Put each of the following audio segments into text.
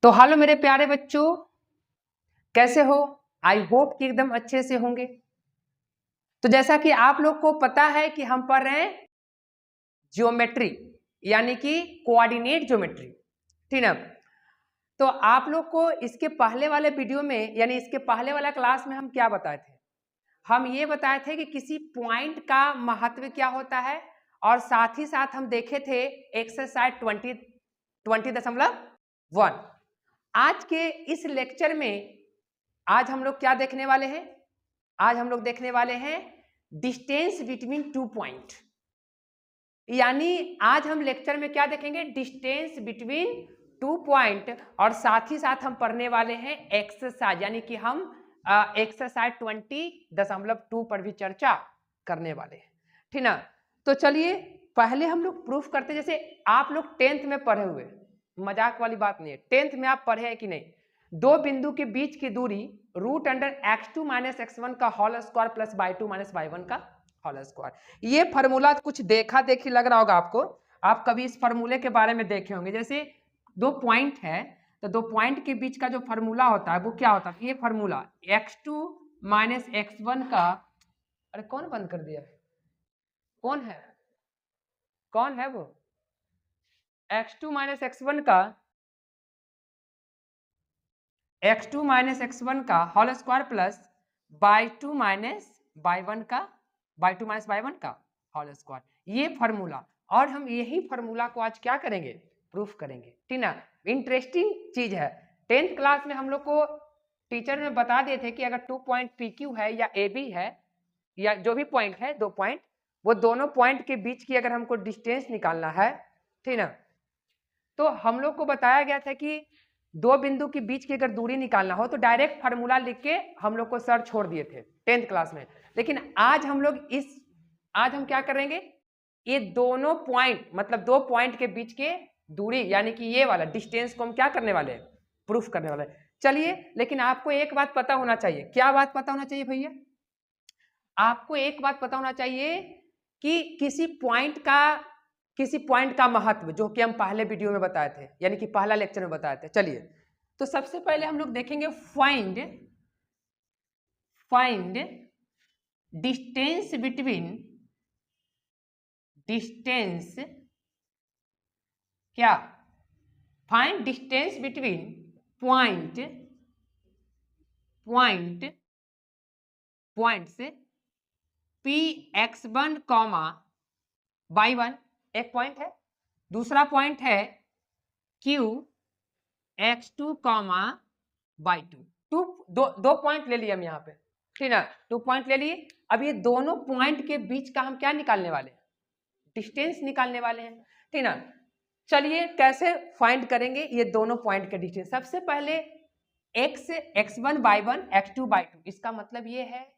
तो हेलो मेरे प्यारे बच्चों, कैसे हो? आई होप कि एकदम अच्छे से होंगे। तो जैसा कि आप लोग को पता है कि हम पढ़ रहे हैं ज्योमेट्री, यानी कि कोऑर्डिनेट ज्योमेट्री, ठीक ना। तो आप लोग को इसके पहले वाले वीडियो में, यानी इसके पहले वाला क्लास में हम क्या बताए थे? हम ये बताए थे कि किसी पॉइंट का महत्व क्या होता है, और साथ ही साथ हम देखे थे एक्सरसाइज 20.1। आज के इस लेक्चर में आज हम लोग क्या देखने वाले हैं? आज हम लोग देखने वाले हैं डिस्टेंस बिटवीन टू पॉइंट, यानी आज हम लेक्चर में क्या देखेंगे? डिस्टेंस बिटवीन टू पॉइंट, और साथ ही साथ हम पढ़ने वाले हैं एक्सरसाइज, यानी कि हम एक्सरसाइज 20.2 पर भी चर्चा करने वाले हैं, ठीक ना। तो चलिए पहले हम लोग प्रूफ करते हैं। जैसे आप लोग 10th में पढ़े हुए, मजाक वाली बात नहीं है, 10th में आप पढ़े हैं कि नहीं? दो बिंदु के बीच की दूरी root under x2 minus x1 का whole square plus y2 minus y1 का होल स्क्वायर। ये फॉर्मूला कुछ देखा देखी लग रहा होगा आपको, आप कभी इस फॉर्मूले के बारे में देखे होंगे। जैसे दो पॉइंट है, तो दो पॉइंट के बीच का जो फॉर्मूला होता है वो क्या होता है? ये फॉर्मूला x2 माइनस x1 का, अरे कौन बंद कर दिया? कौन है? कौन है वो? x2 माइनस x1 का, x2 माइनस x1 का whole square plus y2 minus y1 का, y2 माइनस y1 का होल स्क्वायर, ये फॉर्मूला। और हम यही फॉर्मूला को आज क्या करेंगे? प्रूफ करेंगे, ठीक ना। इंटरेस्टिंग चीज है। 10th क्लास में हम लोग को टीचर ने बता दिए थे कि अगर 2 पॉइंट PQ है या AB है, या जो भी पॉइंट है, दो पॉइंट, वो दोनों पॉइंट के बीच की अगर हमको डिस्टेंस निकालना है, ठीक ना, तो हम लोग को बताया गया था कि दो बिंदु के बीच की अगर दूरी निकालना हो तो डायरेक्ट फार्मूला लिख के हम लोग को सर छोड़ दिए थे 10th क्लास में। लेकिन आज हम लोग आज हम क्या करेंगे? ये दोनों पॉइंट, मतलब दो पॉइंट के बीच के दूरी, यानी कि ये वाला डिस्टेंस को हम क्या करने वाले हैं? प्रूफ करने वाले हैं। चलिए, लेकिन आपको एक बात पता होना चाहिए। क्या बात पता होना चाहिए भैया? आपको एक बात पता होना चाहिए कि किसी पॉइंट का महत्व, जो कि हम पहले वीडियो में बताए थे, यानी कि पहला लेक्चर में बताए थे। चलिए, तो सबसे पहले हम लोग देखेंगे फाइंड डिस्टेंस बिटवीन, डिस्टेंस क्या? फाइंड डिस्टेंस बिटवीन पॉइंट से Px1 कॉमा y1, एक पॉइंट है। दूसरा पॉइंट है Qx2 कॉमा y2। दो पॉइंट ले लिए हम यहाँ पे, ठीक ना। 2 पॉइंट ले लिए। अब ये दोनों पॉइंट के बीच का हम क्या निकालने वाले हैं? डिस्टेंस निकालने वाले हैं, ठीक ना। चलिए कैसे फाइंड करेंगे ये दोनों पॉइंट के डिस्टेंस? सबसे पहले x1 y1 x2 y2, इसका मतलब ये है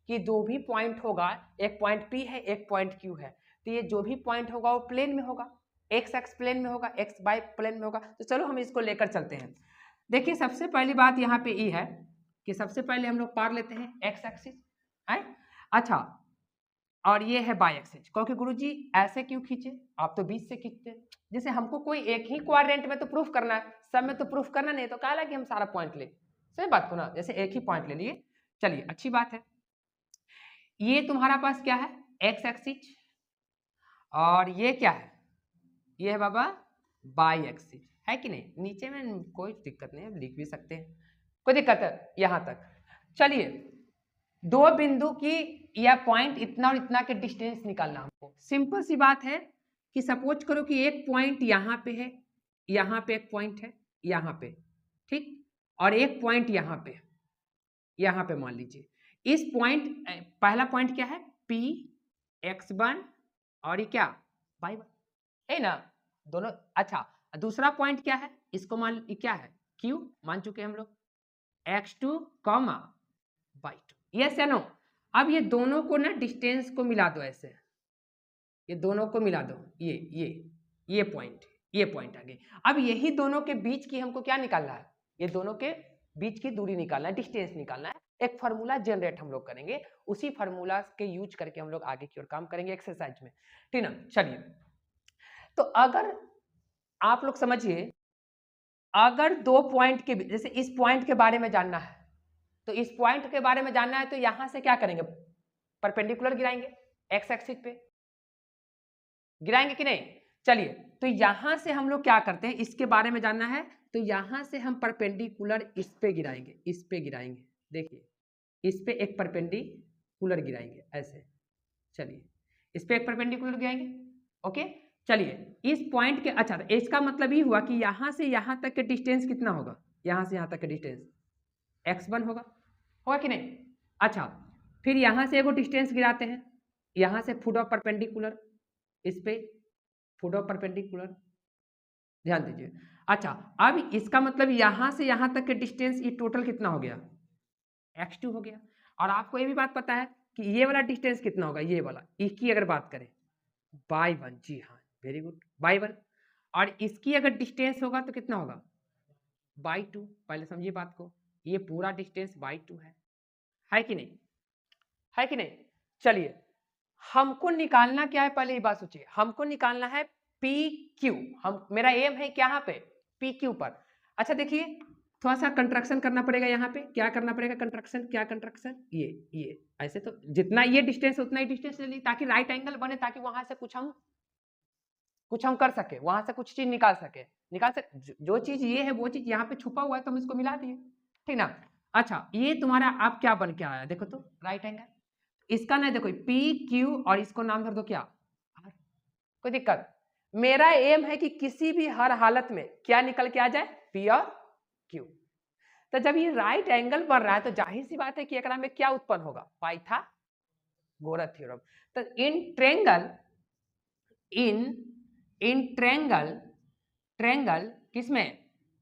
कि जो भी पॉइंट होगा, एक पॉइंट P है, एक पॉइंट Q है, तो ये जो भी पॉइंट होगा वो प्लेन में होगा, x प्लेन में होगा, x y प्लेन में होगा। तो चलो हम इसको लेकर चलते हैं। देखिए सबसे पहली बात यहाँ पे ये है कि सबसे पहले हम लोग पार लेते हैं x एक्सिस है। अच्छा, और ये है y एक्सिस। क्योंकि गुरुजी ऐसे क्यों खींचे? आप तो बीच से खींचते हैं। जैसे हमको कोई एक ही क्वाड्रेंट में तो प्रूफ करना है, सब में तो प्रूफ करना नहीं, तो कहा कि हम सारा पॉइंट ले। सही बात को ना, जैसे एक ही पॉइंट ले लिए। चलिए अच्छी बात है। ये तुम्हारा पास क्या है? एक्स एक्सिस, और ये क्या है? ये है बाबा बाई एक्सिस, है कि नहीं? नीचे में कोई दिक्कत नहीं है, लिख भी सकते हैं, कोई दिक्कत है यहां तक। चलिए, दो बिंदु की या पॉइंट इतना और इतना के डिस्टेंस निकालना हमको। सिंपल सी बात है कि सपोज करो कि एक पॉइंट यहाँ पे है, यहाँ पे एक पॉइंट है, यहाँ पे, ठीक, और एक पॉइंट यहाँ पे मान लीजिए। इस पॉइंट, पहला पॉइंट क्या है? Px1, और ये क्या? y1 है ना, दोनों। अच्छा, दूसरा पॉइंट क्या है? इसको मान, क्या है? Q मान चुके हम लोग, x2 कॉमा y2, यस या नो? अब ये दोनों को ना डिस्टेंस को मिला दो, ऐसे ये दोनों को मिला दो, ये पॉइंट आ गए। अब यही दोनों के बीच की हमको क्या निकालना है? ये दोनों के बीच की दूरी निकालना है, डिस्टेंस निकालना है। एक फार्मूला जनरेट हम लोग करेंगे, उसी फार्मूला के यूज करके हम लोग आगे की ओर काम करेंगे एक्सरसाइज में, ठीक ना। चलिए, तो अगर आप लोग समझिए, अगर दो पॉइंट के बीच, जैसे इस पॉइंट के बारे में जानना है, तो इस पॉइंट के बारे में जानना है तो यहां से क्या करेंगे, परपेंडिकुलर गिराएंगे, एक्स एक्सिस पे गिराएंगे कि नहीं। चलिए, तो यहां से हम लोग क्या करते हैं, इसके बारे में जानना है तो यहां से हम परपेंडिकुलर इस पे गिराएंगे, इस पे गिराएंगे। देखिए, इस पे एक परपेंडिकुलर गिराएंगे ऐसे। चलिए, इस पे एक परपेंडिकुलर गिराएंगे। ओके, चलिए इस पॉइंट के, अच्छा इसका मतलब ये हुआ कि यहां से यहां तक के डिस्टेंस कितना होगा, यहां से यहां तक के डिस्टेंस x1 होगा कि नहीं। अच्छा, फिर यहां से एगो डिस्टेंस गिराते हैं, यहां से फुट ऑफ परपेंडिकुलर, इस पे फुट ऑफ परपेंडिकुलर, ध्यान दीजिए। अच्छा, अब इसका मतलब यहां से यहां तक के डिस्टेंस ये टोटल कितना हो गया, x2 हो गया। और आपको ये भी बात पता है कि ये वाला डिस्टेंस कितना होगा, ये वाला, इसकी अगर बात करें y1, जी हाँ वेरी गुड, y1। और इसकी अगर डिस्टेंस होगा तो कितना होगा, y2। पहले समझिए बात को, ये पूरा डिस्टेंस y2 है कि नहीं, है कि नहीं। चलिए, हमको निकालना क्या है, पहले ये बात सोचिए, हमको निकालना है पी क्यू। हम, मेरा एम है क्या पे, पी क्यू पर। अच्छा देखिए, थोड़ा सा कंट्रक्शन करना पड़ेगा यहाँ पे, क्या करना पड़ेगा, कंट्रक्शन, क्या कंट्रक्शन, ये ऐसे, तो जितना ये डिस्टेंस उतना ही डिस्टेंस ले ली, ताकि राइट एंगल बने, ताकि वहां से कुछ हम कर सके, वहां से कुछ चीज निकाल सके, जो चीज ये है वो चीज यहाँ पे छुपा हुआ है तो हम इसको मिला दिए, ठीक ना। अच्छा, ये तुम्हारा आप क्या बन के आया, देखो तो राइट एंगल, इसका ना देखो पी क्यू, और इसको नाम धर दो क्या, आर। कोई दिक्कत, मेरा एम है कि किसी भी हर हालत में क्या निकल के आ जाए, पी और क्यू। तो जब ये राइट एंगल बन रहा है तो जाहिर सी बात है कि एकरा में क्या उत्पन्न होगा, पाइथागोरस थ्योरम। तो इन ट्रेंगल किसमें,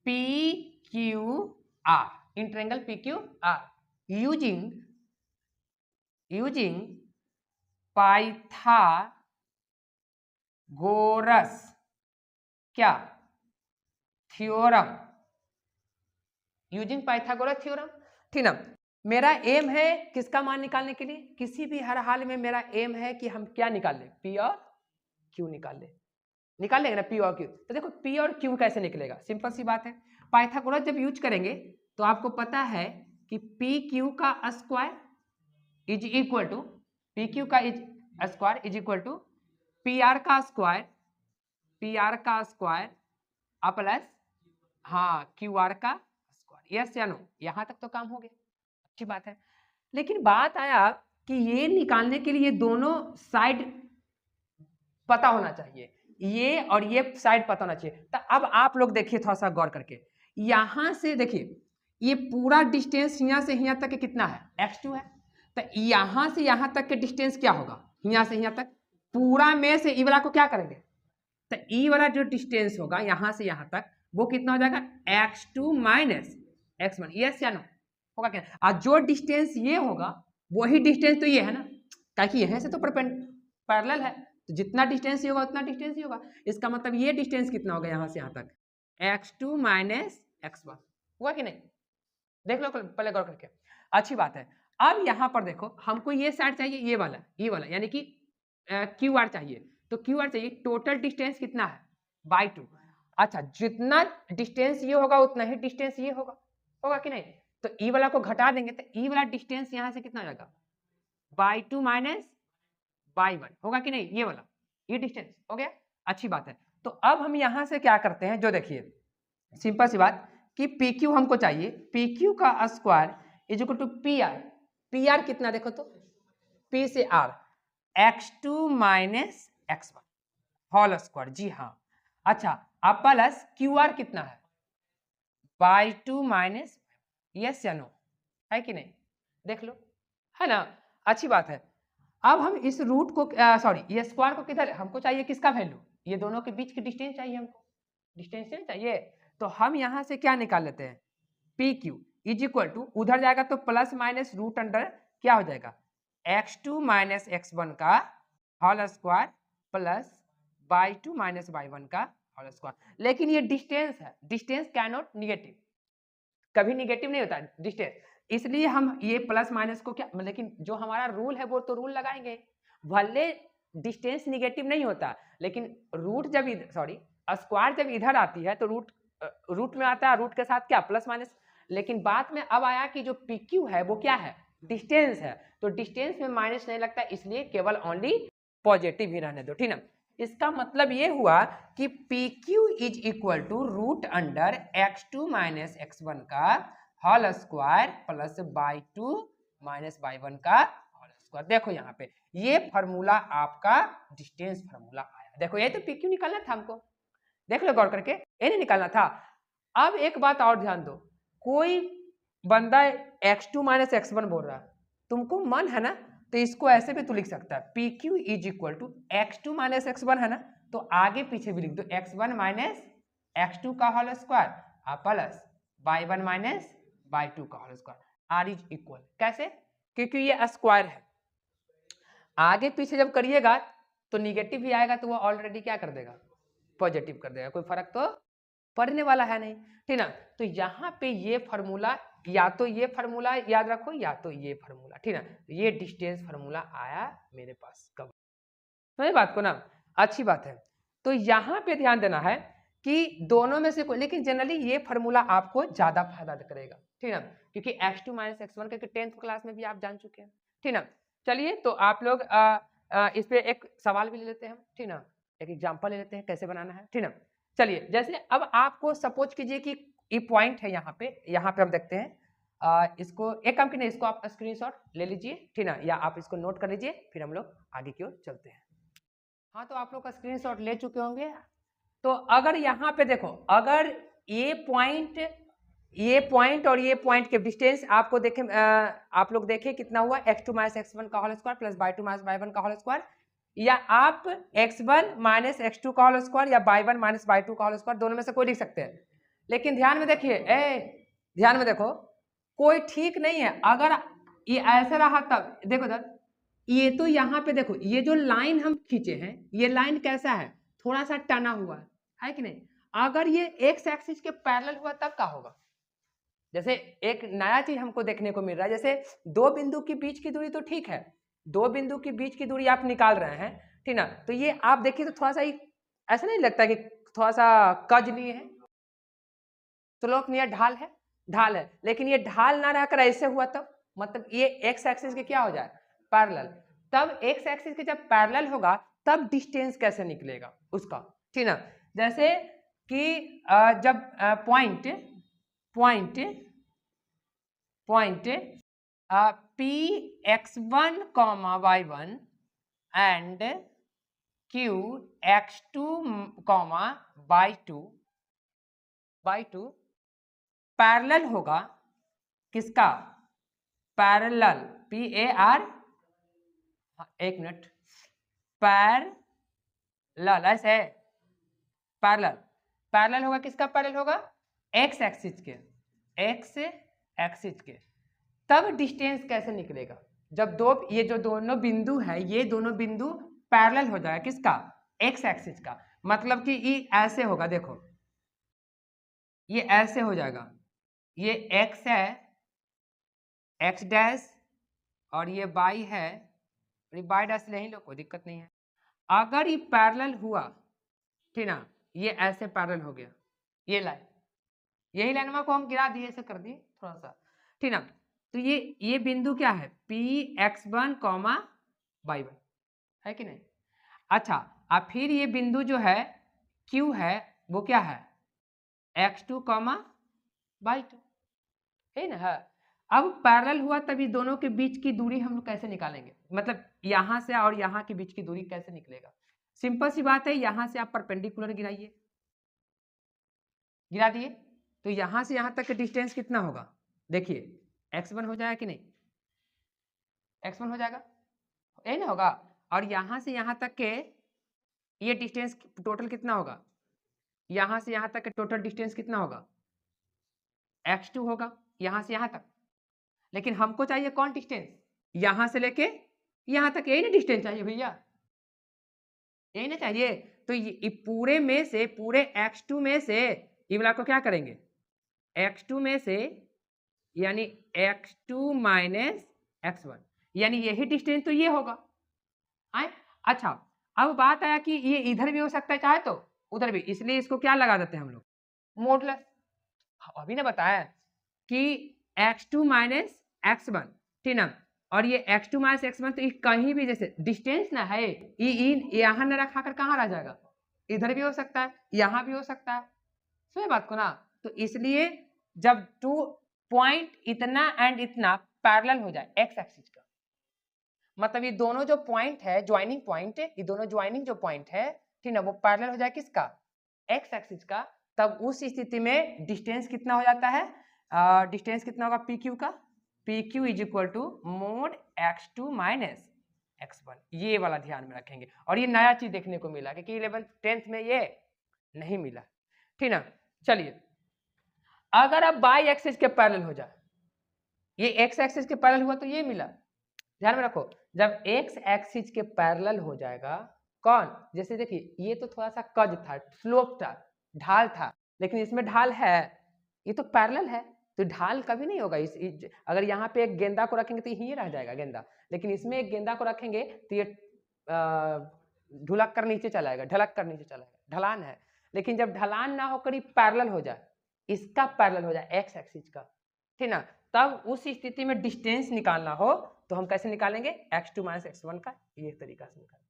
P Q are, in triangle P Q are, using Pythagoras क्या थ्योरम, यूजिंग पाइथागोरस थ्योरम, ठीक ना। मेरा एम है किसका मान निकालने के लिए, किसी भी हर हाल में मेरा एम है कि हम क्या निकाल ले, पी और क्यू निकाल लेंगे ना, पी और क्यू। तो देखो पी और क्यू कैसे निकलेगा, सिंपल सी बात है, पाइथागोरस जब यूज करेंगे तो आपको पता है कि पी क्यू का square is equal to, P Q का square is equal to P R का स्क्वायर प्लस हाँ क्यू आर का स्क्वायर। यस या नो, यहां तक तो काम हो गया, अच्छी बात है। लेकिन बात आया कि ये निकालने के लिए दोनों साइड पता होना चाहिए, ये और ये साइड पता होना चाहिए। तो अब आप लोग देखिए, थोड़ा सा गौर करके, यहां से देखिए, ये पूरा डिस्टेंस यहाँ से यहाँ तक कितना है, x2 है। तो यहां से यहां तक के डिस्टेंस क्या होगा, यहाँ से यहाँ तक, पूरा में से ई वाला को क्या करेंगे, तो ई वाला जो डिस्टेंस होगा यहां से यहां तक, वो कितना हो जाएगा, x2 माइनस x1। यस या नो, होगा क्या। और जो डिस्टेंस ये होगा वही डिस्टेंस तो ये है ना, ताकि यहां से तो पैरेलल है, तो जितना डिस्टेंस ये होगा उतना डिस्टेंस ही होगा। इसका मतलब ये डिस्टेंस कितना होगा यहाँ से यहाँ तक, x2 माइनस x1, हुआ कि नहीं। देख लो पहले गौर करके, अच्छी बात है। अब यहाँ पर देखो, हमको ये साइड चाहिए, ये वाला यानी कि क्यू आर चाहिए, तो क्यू आर चाहिए, टोटल डिस्टेंस कितना है, बाई 2। अच्छा, जितना डिस्टेंस ये होगा उतना ही डिस्टेंस ये होगा कि नहीं। तो ई वाला को घटा देंगे तो ई वाला डिस्टेंस यहाँ से कितना हो जाएगा, बाई 2 माइनस बाई 1, होगा कि नहीं, ये वाला, ये डिस्टेंस हो गया, अच्छी बात है। तो अब हम यहाँ से क्या करते हैं, जो देखिए सिंपल सी बात कि पी क्यू हमको चाहिए, पी क्यू का square is equal to P R कितना, देखो तो पी से R, x2 minus x1 whole square, जी हाँ। अच्छा, अब प्लस क्यू आर कितना है, बाई 2 माइनस, यस या नो, है कि नहीं, देख लो, है ना, अच्छी बात है। अब हम इस रूट को सॉरी ये स्क्वायर को किधर, हमको चाहिए किसका वैल्यू, ये दोनों के बीच की डिस्टेंस चाहिए हमको, डिस्टेंस चाहिए। तो हम यहां से क्या निकाल लेते हैं, P Q is equal to, उधर जाएगा तो प्लस माइनस रूट अंडर क्या हो जाएगा, x2 माइनस x1 का whole square plus y 2 minus y 1 का होल स्क्वायर। लेकिन ये डिस्टेंस है, डिस्टेंस कैन नॉट निगेटिव, कभी निगेटिव नहीं होता डिस्टेंस, इसलिए हम ये प्लस माइनस को क्या, लेकिन जो हमारा रूल है वो तो रूल लगाएंगे, भले डिस्टेंस निगेटिव नहीं होता, लेकिन रूट जब स्क्वायर जब इधर आती है तो रूट में आता है, रूट के साथ क्या प्लस माइनस, लेकिन बाद में अब आया कि जो पी क्यू है वो क्या है, डिस्टेंस है, तो डिस्टेंस में माइनस नहीं लगता, इसलिए केवल ओनली पॉजिटिव ही रहने दो, ठीक ना। इसका मतलब ये हुआ कि P Q is equal to root under x2 minus x1 का whole square plus y 2 minus y 1 का होल स्क्वायर। देखो यहाँ पे ये फॉर्मूला आपका डिस्टेंस फॉर्मूला आया। देखो ये तो पी क्यू निकालना था हमको, देख लो गौर करके, ये नहीं निकालना था। अब एक बात और ध्यान दो, कोई बंदा x2 माइनस x1 बोल रहा है, तुमको मन है ना तो इसको ऐसे भी तू लिख सकता है, P Q is equal to x2 minus x1 है ना, तो आगे पीछे भी लिख दो x1 माइनस x2 का whole square plus y1 minus y2 का whole square, R is equal. कैसे? क्योंकि ये स्क्वायर है, आगे पीछे जब करिएगा तो निगेटिव भी आएगा तो वो ऑलरेडी क्या कर देगा, पॉजिटिव कर देगा, कोई फर्क तो पड़ने वाला है नहीं, ठीक ना। तो यहाँ पे ये फार्मूला, या तो ये फार्मूला याद रखो या तो ये फार्मूला, ठीक ना, ये डिस्टेंस फार्मूला आया मेरे पास कब, समझ बात को ना, अच्छी बात है। तो यहाँ पे ध्यान देना है कि दोनों में से कोई, लेकिन जनरली ये फार्मूला आपको ज्यादा फायदा करेगा, ठीक ना, क्योंकि x2 माइनस x1 क्योंकि 10th क्लास में भी आप जान चुके हैं, ठीक ना। चलिए तो आप लोग इस पे एक सवाल भी ले लेते हैं, ठीक ना, एक एग्जाम्पल ले लेते हैं कैसे बनाना है, ठीक ना। चलिए जैसे अब आपको सपोज कीजिए कि ये पॉइंट है यहाँ पे हम देखते हैं, इसको एक काम कीजिए, इसको आप स्क्रीनशॉट ले लीजिए, ठीक ना, या आप इसको नोट कर लीजिए, फिर हम लोग आगे की ओर चलते हैं। हाँ तो आप लोग का स्क्रीनशॉट ले चुके होंगे। तो अगर यहाँ पे देखो, अगर ये पॉइंट और ये पॉइंट के डिस्टेंस आपको देखे, आप लोग देखे कितना हुआ, x2 माइनस x1 का whole square plus y2 minus y1 का होल स्क्वायर, या आप x1 माइनस x2 का होल स्क्वायर या y1 माइनस y2 का होल स्क्वायर, दोनों में से कोई लिख सकते हैं। लेकिन ध्यान में देखिए, ध्यान में देखो, कोई ठीक नहीं है। अगर ये ऐसा रहा तब देखो सर, ये तो यहाँ पे देखो, ये जो लाइन हम खींचे हैं, ये लाइन कैसा है, थोड़ा सा टना हुआ है कि नहीं। अगर ये एक्स एक्सिस के पैरेलल हुआ तब क्या होगा, जैसे एक नया चीज हमको देखने को मिल रहा है, जैसे दो बिंदु के बीच की दूरी तो ठीक है, दो बिंदु के बीच की दूरी आप निकाल रहे हैं, ठीक ना, तो ये आप देखिए तो थोड़ा सा ऐसा नहीं लगता कि थोड़ा सा कज नहीं है, स्लोप नहीं है, ढाल है, लेकिन ये ढाल ना रहकर ऐसे हुआ तब, मतलब ये एक्स एक्सिस के क्या हो जाए, पैरेलल। तब एक्स एक्सिस के जब पैरेलल होगा तब डिस्टेंस कैसे निकलेगा उसका, ठीक ना। जैसे कि जब point P x1 comma y1 and Q x2 comma y2 parallel होगा किसका, पैरेलल, PAR, एक मिनट, पैरेलल, ऐसे पैरेलल होगा किसका, पैरेलल होगा एक्स एक्सिस के, तब डिस्टेंस कैसे निकलेगा, जब ये जो दोनों बिंदु है, ये दोनों बिंदु पैरेलल हो जाएगा किसका, एक्स एक्सिस का, मतलब कि ये ऐसे होगा, देखो ये ऐसे हो जाएगा, ये x है, x डैश, और ये y है, y डैश ले ही लो, कोई दिक्कत नहीं है। अगर ये पैरेलल हुआ, ठीक ना, ये ऐसे पैरेलल हो गया, ये लाइन, यही लाइन को हम गिरा दिए, ऐसे कर दिए थोड़ा सा, ठीक ना। तो ये बिंदु क्या है, Px1 कॉमा y1 है कि नहीं। अच्छा, अब फिर ये बिंदु जो है Q है, वो क्या है, x2 कॉमा y2 है ना, है। अब पैरेलल हुआ तभी दोनों के बीच की दूरी हम लोग कैसे निकालेंगे, मतलब यहां से और यहां के बीच की दूरी कैसे निकलेगा, सिंपल सी बात है, यहां से आप परपेंडिकुलर गिराइए, गिरा दिए तो यहां से यहां तक का डिस्टेंस कितना होगा, देखिए x1 हो जाएगा कि नहीं, x1 हो जाएगा, यही ना होगा, और यहां से यहां तक के ये डिस्टेंस टोटल कितना होगा, यहां से यहां तक का टोटल डिस्टेंस कितना होगा, x2 होगा, यहां से यहां तक। लेकिन हमको चाहिए कौन डिस्टेंस, यहां से लेके यहां तक, यही ना डिस्टेंस चाहिए भैया, यही ना चाहिए। तो ये पूरे में से, पूरे x2 में से ये वाला को क्या करेंगे, x2 में से, यानी x2 माइनस x1, यानी यही डिस्टेंस तो ये होगा, आए। अच्छा, अब बात आया कि ये इधर भी हो सकता है चाहे तो उधर भी, इसलिए इसको क्या लगा देते हैं हम लोग, मोडलेस। अभी ना बताया कि x2 माइनस x1, ठीक ना, और ये x2 माइनस x1 तो ये कहीं भी जैसे डिस्टेंस ना है, ये यहाँ न रखा कर कहाँ रह जाएगा, इधर भी हो सकता है, यहाँ भी हो सकता है, समझ बात को ना। तो इसलिए जब 2 पॉइंट इतना एंड इतना पैरेलल हो जाए x एक्सिस का, मतलब ये दोनों जो पॉइंट है ज्वाइनिंग पॉइंट, ये दोनों ज्वाइनिंग जो पॉइंट है, ठीक ना, वो पैरेलल हो जाए किसका, x एक्सिस का, तब उस स्थिति में डिस्टेंस कितना हो जाता है, डिस्टेंस कितना होगा PQ का, PQ is equal to mod x2 minus x1। ये वाला ध्यान में रखेंगे, और ये नया चीज देखने को मिला क्योंकि 11th 10th में ये नहीं मिला, ठीक ना। चलिए अगर अब बाई एक्सिस के पैरेलल हो जाए, ये x एक्सिस के पैरेलल हुआ तो ये मिला, ध्यान में रखो, जब x एक्सिस के पैरेलल हो जाएगा कौन, जैसे देखिए ये तो थोड़ा सा कज था, स्लोप था, ढाल था, लेकिन इसमें ढाल है, ये तो पैरेलल है, तो ढाल कभी नहीं होगा। अगर यहाँ पे एक गेंदा को रखेंगे तो यही रह जाएगा गेंदा, लेकिन इसमें एक गेंदा को रखेंगे तो ये ढुलक कर नीचे चला जाएगा, ढलक कर नीचे चला जाएगा, ढलान है। लेकिन जब ढलान ना होकर पैरेलल हो जाए, इसका पैरेलल हो जाए x एक्सिस का, ठीक ना, तब उस स्थिति में डिस्टेंस निकालना हो तो हम कैसे निकालेंगे, x2 माइनस x1 का ये तरीका से निकालेंगे,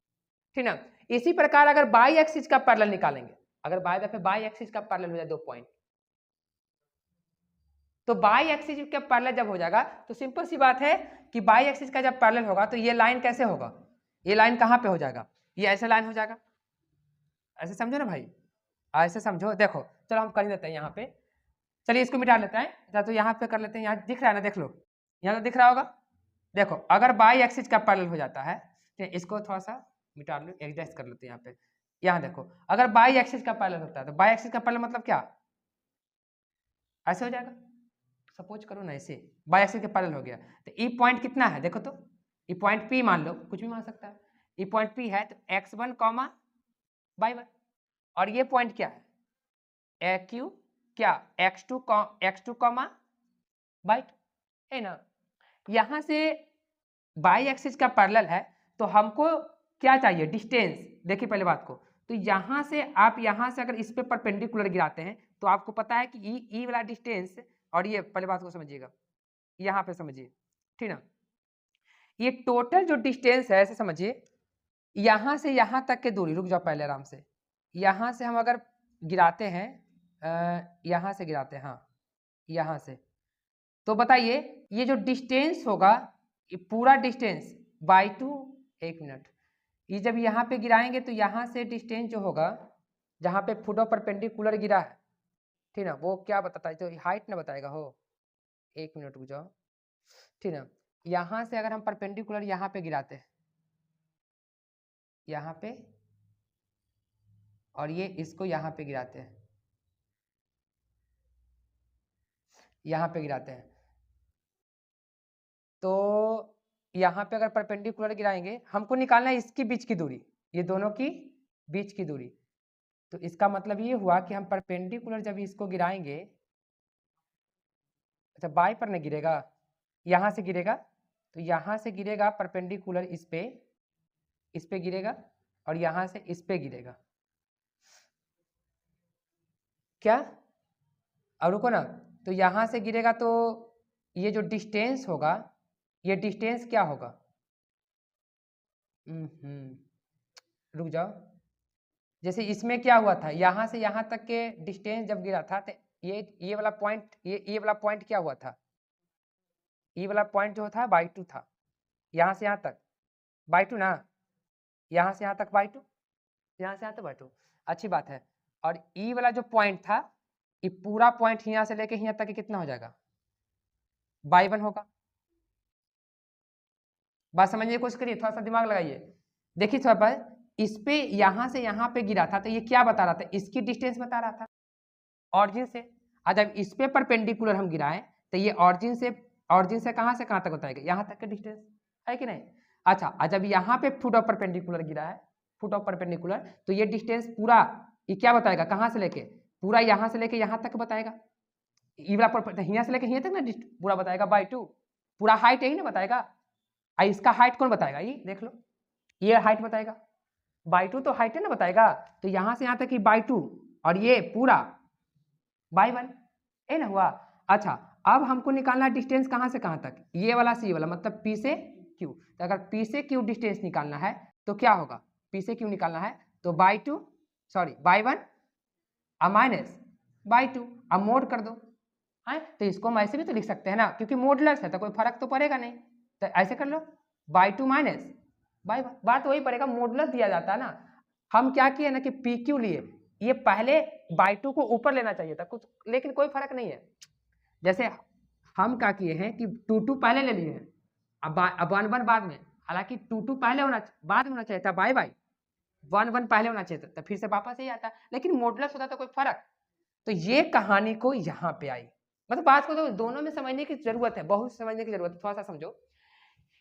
ठीक ना। इसी प्रकार अगर बाई एक्सिस का पैरेलल निकालेंगे, अगर बाई एक्सिस का पैरेलल हो जाए 2 पॉइंट, तो बाई एक्सिस का पैरेलल जब हो जाएगा तो सिंपल सी बात है कि बाई एक्सिस का जब पैरेलल होगा तो ये लाइन कैसे होगा, ये लाइन कहाँ पे हो जाएगा, ये ऐसे लाइन हो जाएगा, ऐसे समझो ना भाई, ऐसे समझो। देखो चलो हम कर लेते हैं यहाँ पे, चलिए इसको मिटा लेते हैं, तो यहाँ पे कर लेते हैं, यहाँ दिख रहा है ना, देख लो यहाँ तो दिख रहा होगा। देखो अगर बाई एक्सिस का पैरेलल हो जाता है, तो इसको थोड़ा सा मिटा लो, एडजस्ट कर लेते हैं यहाँ पे, यहाँ देखो अगर बाई एक्सिस का पैरेलल होता है तो बाई एक्सिस का पैरेलल मतलब क्या, ऐसे हो जाएगा, सपोज करो ना ऐसे बाई एक्सिस के पैरेलल हो गया, तो ई पॉइंट कितना है देखो, तो ई पॉइंट P मान लो, कुछ भी मान सकता है, ई पॉइंट P है तो x1 कॉमा y1, और ये पॉइंट क्या है AQ क्या x2 कॉमा y2 है ना। यहां से बाई एक्सिस का पैरेलल है तो हमको क्या चाहिए, डिस्टेंस। देखिए पहले बात को, तो यहां से आप यहां से अगर इस पे परपेंडिकुलर गिराते हैं तो आपको पता है कि ई वाला डिस्टेंस, और ये पहले बात को समझिएगा, यहाँ पे समझिए, ठीक ना, ये टोटल जो डिस्टेंस है ऐसे समझिए, यहां से यहां तक के दूरी, रुक जाओ पहले आराम से, यहां से हम अगर गिराते हैं, यहां से गिराते हैं, हाँ यहां से, तो बताइए ये जो डिस्टेंस होगा, ये पूरा डिस्टेंस y2, एक मिनट, ये जब यहाँ पे गिराएंगे तो यहाँ से डिस्टेंस जो होगा, जहाँ पे फुट ऑफ परपेंडिकुलर गिरा है, ठीक ना, वो क्या बताता है, तो हाइट ना बताएगा हो, एक मिनट रुक जाओ, ठीक ना, यहाँ से अगर हम परपेंडिकुलर यहाँ पे गिराते हैं, यहाँ पे, और ये इसको यहाँ पे गिराते हैं, यहाँ पे गिराते हैं, तो यहाँ पे अगर परपेंडिकुलर गिराएंगे, हमको निकालना है इसके बीच की दूरी, ये दोनों की बीच की दूरी, तो इसका मतलब ये हुआ कि हम परपेंडिकुलर जब इसको गिराएंगे, अच्छा बाई पर नहीं गिरेगा, यहाँ से गिरेगा, तो यहाँ से गिरेगा परपेंडिकुलर इस पे गिरेगा, और यहाँ से इस पे गिरेगा, क्या, अब रुको ना, तो यहाँ से गिरेगा तो ये जो डिस्टेंस होगा, ये डिस्टेंस क्या होगा, रुक जाओ, जैसे इसमें क्या हुआ था, यहाँ से यहाँ तक के डिस्टेंस जब गिरा था तो ये वाला पॉइंट, ये वाला पॉइंट क्या हुआ था, ये वाला पॉइंट जो था y2 था, यहाँ से यहाँ तक y2 ना, यहाँ से यहाँ तक y2, यहाँ से यहाँ तक y2, अच्छी बात है। और ई वाला जो पॉइंट था, ये पूरा पॉइंट यहाँ से लेके यहाँ तक कितना हो जाएगा, y1 होगा। बात समझने की कोशिश करिए, थोड़ा सा दिमाग लगाइए, देखिए थोड़ा पर, इस पे यहाँ से यहाँ पे गिरा था तो ये क्या बता रहा था, इसकी डिस्टेंस बता रहा था ऑरिजिन से, और जब इस पे परपेंडिकुलर हम गिराएं तो ये ऑरिजिन से कहाँ से कहाँ तक बताएगा, यहाँ तक का डिस्टेंस है कि नहीं। अच्छा, और जब यहाँ पे फुट ऑफ परपेंडिकुलर गिरा है, फुट ऑफ परपेंडिकुलर, तो ये डिस्टेंस पूरा ये क्या बताएगा, कहाँ से लेके, पूरा यहाँ से लेके यहाँ तक बताएगा, यहाँ से लेके यहाँ तक ना पूरा बताएगा y2, पूरा हाइट यही ना बताएगा, इसका हाइट कौन बताएगा, ये देख लो, ये हाइट बताएगा, y2 तो हाइट है ना बताएगा, तो यहाँ से यहाँ तक की y2, और ये पूरा बाई 1, ये ना हुआ। अच्छा अब हमको निकालना है डिस्टेंस कहाँ से कहाँ तक, ये वाला से ये वाला, मतलब P से Q। तो अगर P से Q डिस्टेंस निकालना है तो क्या होगा, P से Q निकालना है तो बाई 1 और माइनस बाई 2, अब मोड कर दो है। तो इसको हम ऐसे भी तो लिख सकते हैं ना, क्योंकि मोडलेस है तो कोई फर्क तो पड़ेगा नहीं, तो ऐसे कर लो बाई 2 माइनस बाई 1, बात वही पड़ेगा, मोडलेस दिया जाता है ना। हम क्या किए ना कि पी क्यू लिए, ये पहले बाई 2 को ऊपर लेना चाहिए था कुछ, लेकिन कोई फर्क नहीं है। जैसे हम क्या किए हैं कि 2 पहले ले लिए हैं, अब 1 बाद में, हालांकि 2 पहले बाद में होना चाहिए था, बाई 1 पहले होना चाहिए था, तो फिर से वापस ही आता, लेकिन मोडलेस होता तो कोई फर्क। तो ये कहानी को यहाँ पे आई, मतलब बात को तो दोनों में समझने की जरूरत है, बहुत समझने की जरूरत है, थोड़ा सा समझो।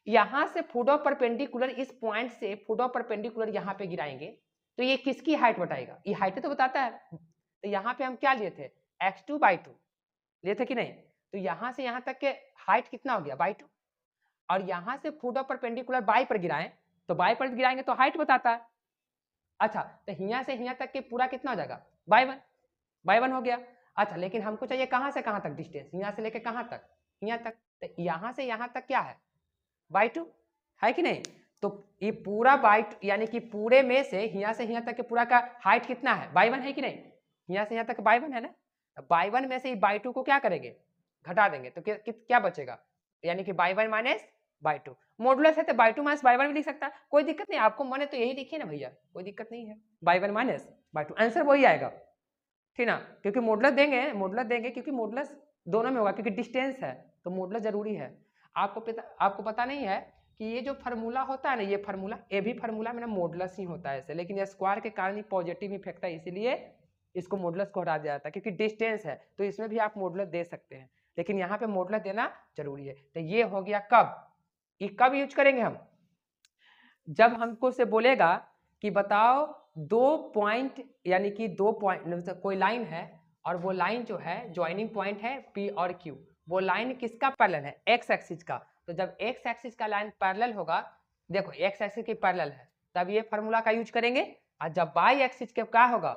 यहां से फुट ऑफ परपेंडिकुलर, इस पॉइंट से फुट ऑफ परपेंडिकुलर यहाँ पे गिराएंगे तो ये किसकी हाइट बताएगा, ये हाइट तो बताता है। तो यहाँ पे हम क्या लिए थे, x2/2 लिए थे कि नहीं, तो यहाँ से यहाँ तक के हाइट कितना हो गया बाई 2, और यहाँ से फुट ऑफ परपेंडिकुलर बाई पर गिराएं तो बाई पर गिराएंगे तो हाइट बताता है। अच्छा तो यहाँ से यहाँ तक के पूरा कितना हो जाएगा बाई 1 हो गया। अच्छा लेकिन हमको चाहिए कहाँ से कहाँ तक डिस्टेंस, यहाँ से लेके कहाँ तक, यहाँ तक, तो यहाँ से यहाँ तक क्या है बाई 2 है कि नहीं। तो ये पूरा बाई 2 यानी कि पूरे में से यहाँ से यहाँ तक के पूरा का हाइट कितना है बाई 1 है कि नहीं, यहाँ से यहाँ तक बाई 1 है ना, बाई 1 में से बाई 2 को क्या करेंगे घटा देंगे तो क्या बचेगा, यानी कि बाई 1 माइनस बाई 2, मॉडुलस है तो बाई 2 माइनस बाई 1 भी लिख सकता है, कोई दिक्कत नहीं, आपको मन है तो यही लिखिए ना भैया, कोई दिक्कत नहीं है, बाई 1 माइनस बाई 2 आंसर वही आएगा, ठीक ना, क्योंकि मॉडुलस देंगे क्योंकि मॉडुलस दोनों में होगा, क्योंकि डिस्टेंस है तो मॉडुलस जरूरी है। आपको पता नहीं है कि ये जो फार्मूला होता है ना, ये भी फार्मूला में ना मॉडुलस ही होता है ऐसे, लेकिन ये स्क्वायर के कारण ही पॉजिटिव इफेक्ट है, इसीलिए इसको मॉडुलस को हटा दिया जाता है, क्योंकि डिस्टेंस है तो इसमें भी आप मॉडुलस दे सकते हैं, लेकिन यहाँ पे मॉडुलस देना जरूरी है। तो ये हो गया कब, ये कब यूज करेंगे हम, जब हमको से बोलेगा कि बताओ 2 पॉइंट, यानी कि 2 पॉइंट कोई लाइन है और वो लाइन जो है ज्वाइनिंग पॉइंट है P और Q, वो लाइन किसका पैरेलल है, एक्स एक्सिस का। तो जब एक्स एक्सिस का लाइन पैरेलल होगा, देखो एक्स एक्सिस की पैरेलल है, तब ये फार्मूला का यूज करेंगे, और जब बाई एक्सिस के क्या होगा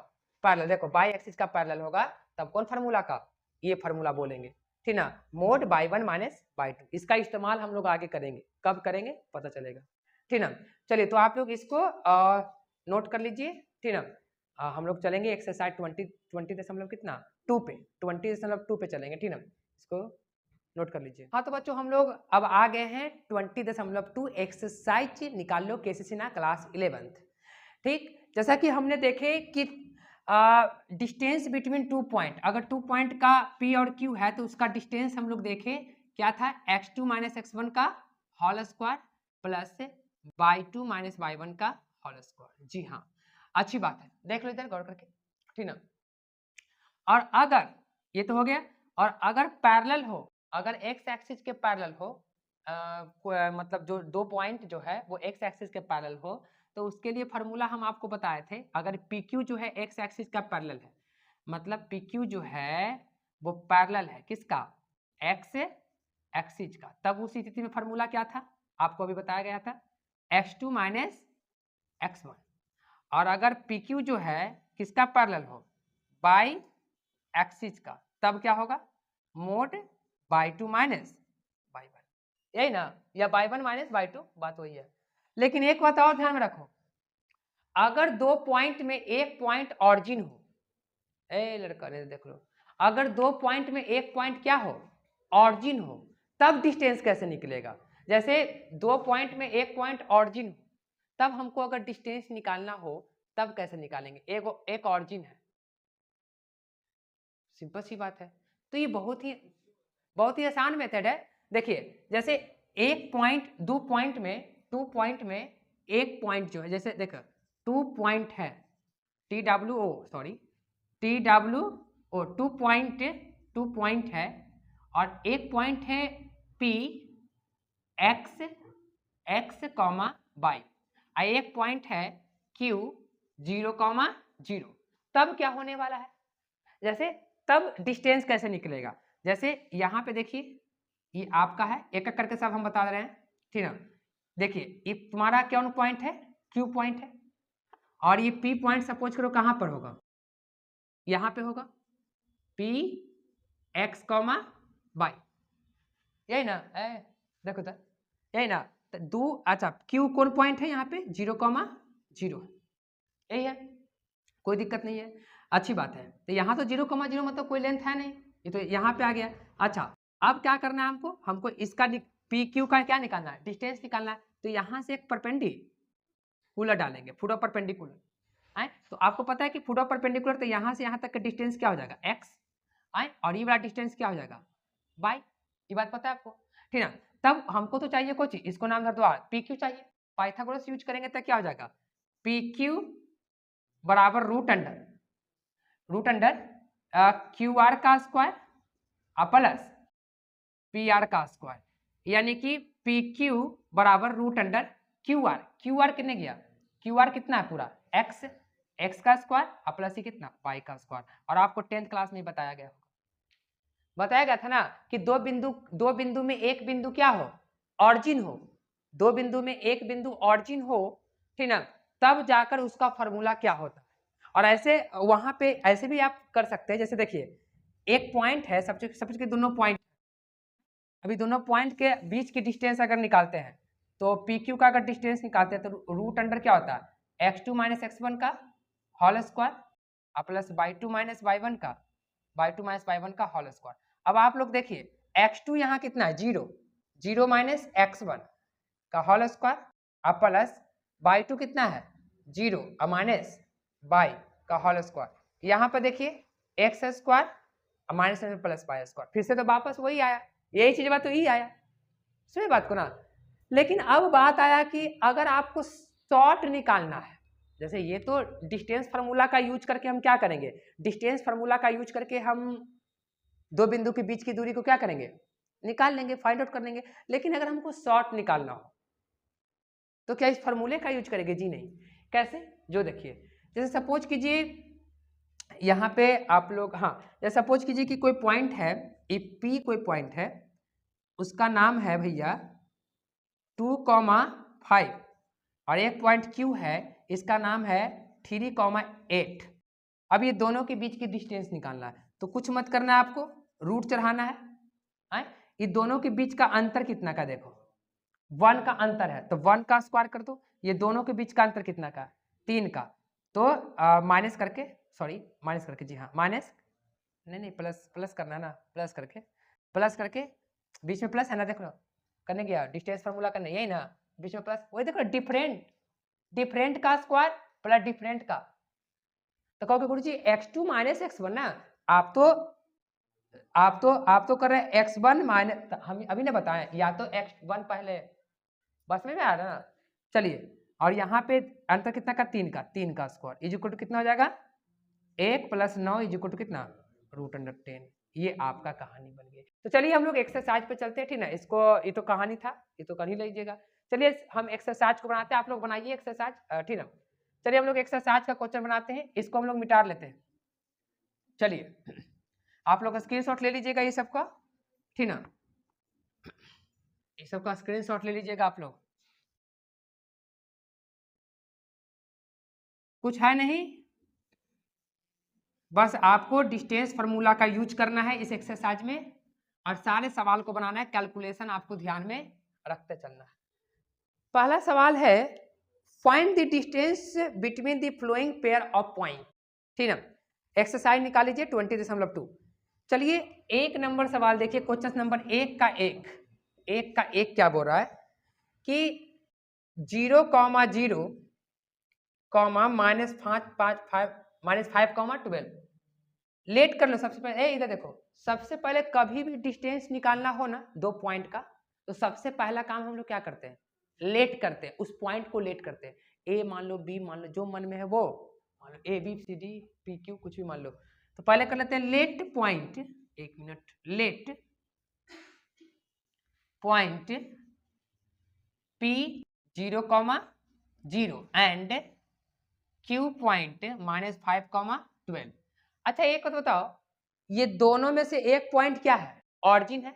पैरेलल, देखो बाई एक्सिस का पैरेलल होगा तब कौन फार्मूला का, ये फार्मूला बोलेंगे, ठीक ना, मोड बाई 1 माइनस बाई 2, इसका इस्तेमाल हम लोग आगे करेंगे, कब करेंगे पता चलेगा, ठीक ना। चलिए तो आप लोग इसको नोट कर लीजिए, ठीक ना। हम लोग चलेंगे एक्सरसाइज 20 कितना 2 पे 20.2 पे चलेंगे, ठीक ना, इसको नोट कर लीजिए। हाँ तो बच्चों हम लोग अब आ गए हैं 20.2 एक्सरसाइज निकाल लो केसीसी ना क्लास 11th, ठीक। जैसा कि हमने देखे कि डिस्टेंस बिटवीन 2 पॉइंट, अगर 2 पॉइंट का P और Q है तो उसका डिस्टेंस हम लोग देखे क्या था, x2 माइनस x1 का whole square plus y 2 minus y 1 का होल स्क्वायर। जी हाँ अच्छी बात है, देख लो इधर गौर करके, ठीक ना। और अगर ये तो हो गया, और अगर पैरेलल हो, अगर एक्स एक्सिस के पैरेलल हो, मतलब जो 2 पॉइंट जो है वो एक्स एक्सिस के पैरेलल हो, तो उसके लिए फार्मूला हम आपको बताए थे, अगर पी क्यू जो है एक्स एक्सिस का पैरेलल है, मतलब पी क्यू जो है वो पैरेलल है किसका, एक्स एक्सिस का, तब उस स्थिति में फार्मूला क्या था आपको अभी बताया गया था, x2 माइनस x1। और अगर पी क्यू जो है किसका पैरेलल हो, बाई एक्सिस का, तब क्या होगा, मोड बाई 2 माइनस बाई 1, यही ना, या बाई 1 माइनस बाई 2, बात वही है। लेकिन एक बात और ध्यान में रखो, अगर 2 पॉइंट में एक पॉइंट ऑरिजिन हो, ए लड़का ने देख लो, अगर 2 पॉइंट में एक पॉइंट क्या हो ऑरिजिन हो, तब डिस्टेंस कैसे निकलेगा, जैसे 2 पॉइंट में एक पॉइंट ऑरिजिन हो, तब हमको अगर डिस्टेंस निकालना हो तब कैसे निकालेंगे, एक ऑरिजिन है, सिंपल सी बात है। तो ये बहुत ही आसान मेथड है। देखिए जैसे एक पॉइंट 2 पॉइंट में एक पॉइंट जो है, जैसे देखो 2 पॉइंट है TWO 2 पॉइंट है, और एक पॉइंट है P x कॉमा बाई, और एक पॉइंट है Q 0,0, तब क्या होने वाला है, जैसे तब डिस्टेंस कैसे निकलेगा, जैसे यहाँ पे देखिए ये आपका है, एक एक करके सब हम बता रहे हैं, ठीक है। देखिए ये तुम्हारा कौन पॉइंट है, Q पॉइंट है, और ये P पॉइंट सपोज करो कहाँ पर होगा, यहाँ पे होगा, पी एक्स कॉमा वाई, यही ना है, देखो तो यही ना। तो दो, अच्छा क्यू कौन पॉइंट है यहाँ पे 0,0, यही है, कोई दिक्कत नहीं है, अच्छी बात है। तो यहाँ तो 0,0 मतलब कोई लेंथ है नहीं, ये तो यहाँ पे आ गया। अच्छा अब क्या करना है हमको, हमको इसका पी क्यू का क्या निकालना है, डिस्टेंस निकालना है। तो यहाँ से एक परपेंडिकुलर डालेंगे, फुट ऑफ परपेंडिकुलर आए, तो आपको पता है कि फुट ऑफ परपेंडिकुलर, तो यहाँ से यहाँ तक का डिस्टेंस क्या हो जाएगा x आए, और ये वाला डिस्टेंस क्या हो जाएगा y, ये बात पता है आपको, ठीक है। तब हमको तो चाहिए कोई चीज, इसको नाम धर दो r, पी क्यू चाहिए, पाइथागोरस यूज करेंगे तो क्या हो जाएगा, पी क्यू बराबर रूट अंडर क्यू आर का स्क्वायर प्लस पी आर का स्क्वायर, यानी कि पी क्यू बराबर रूट अंडर क्यू आर कितने गया, क्यू आर कितना है पूरा एक्स का स्क्वायर प्लस ही कितना वाई का स्क्वायर। और आपको 10th क्लास में बताया गया था ना कि दो बिंदु में एक बिंदु क्या हो, ऑरिजिन हो, दो बिंदु में एक बिंदु ऑरिजिन हो, ठीक ना, तब जाकर उसका फॉर्मूला क्या होता है। और ऐसे वहां पे ऐसे भी आप कर सकते हैं, जैसे देखिए एक पॉइंट है, सबसे दोनों पॉइंट, अभी दोनों पॉइंट के बीच की डिस्टेंस अगर निकालते हैं तो पी क्यू का अगर डिस्टेंस निकालते हैं तो रूट अंडर क्या होता है x2 माइनस x1 का whole square plus y2 minus y1 का होल स्क्वायर। अब आप लोग देखिए x2 यहाँ कितना है 0 माइनस x1 का होल स्क्वायर प्लस y2 कितना है 0 माइनस y का होल स्क्वायर। यहाँ पर देखिए x square minus plus y square, फिर से तो वापस वही आया, यही चीज बात तो यही आया, सुनिए बात को ना। लेकिन अब बात आया कि अगर आपको शॉर्ट निकालना है, जैसे ये तो डिस्टेंस फार्मूला का यूज करके हम क्या करेंगे, डिस्टेंस फार्मूला का यूज करके हम दो बिंदु के बीच की दूरी को क्या करेंगे, निकाल लेंगे, फाइंड आउट कर लेंगे। लेकिन अगर हमको शॉर्ट निकालना हो तो क्या इस फार्मूले का यूज करेंगे, जी नहीं। कैसे, जो देखिए जैसे सपोज कीजिए यहाँ पे आप लोग, हाँ जैसे सपोज कीजिए कि कोई पॉइंट है, पी कोई पॉइंट है, उसका नाम है भैया 2,5 और एक पॉइंट क्यू है, इसका नाम है 3,8। अब ये दोनों के बीच की डिस्टेंस निकालना है, तो कुछ मत करना है आपको, रूट चढ़ाना है। ये दोनों के बीच का अंतर कितना का, देखो 1 का अंतर है तो 1 का स्क्वायर कर दो, ये दोनों के बीच का अंतर कितना का 3 का, तो माइनस करके जी हाँ माइनस नहीं प्लस करना है ना, प्लस करके बीच में प्लस है ना, देखो करने गया डिस्टेंस फार्मूला करने, यही ना बीच में प्लस, वही देखो डिफरेंट का स्क्वायर प्लस डिफरेंट का, तो कहोगे गुरुजी x2 माइनस x1 ना, आप तो कर रहे हैं x1 माइनस, हम अभी ना बताएं, या तो x1 पहले, बस में आ रहा ना, चलिए। और यहाँ पे अंतर कितना का 3 का स्क्वायर इज इक्वल टू कितना हो जाएगा 1 + 9 इज इक्वल टू कितना √10। ये आपका कहानी बन गई। तो चलिए हम लोग एक्सरसाइज पे चलते हैं, ठीक ना, इसको ये तो कहानी था, ये तो कर ही लीजिएगा। चलिए हम एक्सरसाइज को बनाते हैं, आप लोग बनाइए एक्सरसाइज, ठीक ना। चलिए हम लोग एक्सरसाइज का क्वेश्चन बनाते हैं, इसको हम लोग मिटा लेते हैं। चलिए आप लोग स्क्रीनशॉट ले लीजिएगा ये सबका, ठीक ना, ये सबका स्क्रीनशॉट ले लीजिएगा आप लोग, कुछ है नहीं, बस आपको डिस्टेंस फार्मूला का यूज करना है इस एक्सरसाइज में, और सारे सवाल को बनाना है, कैलकुलेशन आपको ध्यान में रखते चलना है। पहला सवाल है find the distance between the flowing pair of point, ठीक ना। एक्सरसाइज निकाल लीजिए 20.2। चलिए 1 नंबर सवाल देखिए, क्वेश्चन नंबर 1 का 1 क्या बोल रहा है कि 0,0 -5,12 लेट कर लो। सबसे पहले इधर देखो, सबसे पहले कभी भी डिस्टेंस निकालना हो ना दो पॉइंट का, तो सबसे पहला काम हम लोग क्या करते हैं, लेट करते हैं, उस पॉइंट को लेट करते हैं। ए मान लो, बी मान लो, जो मन में है वो मान लो, A B C D P Q कुछ भी मान लो। तो पहले कर लेते हैं let point, 1 minute, let point P 0,0 and Q point -5,12। अच्छा एक बात बताओ, ये दोनों में से एक पॉइंट क्या है, ऑरिजिन है,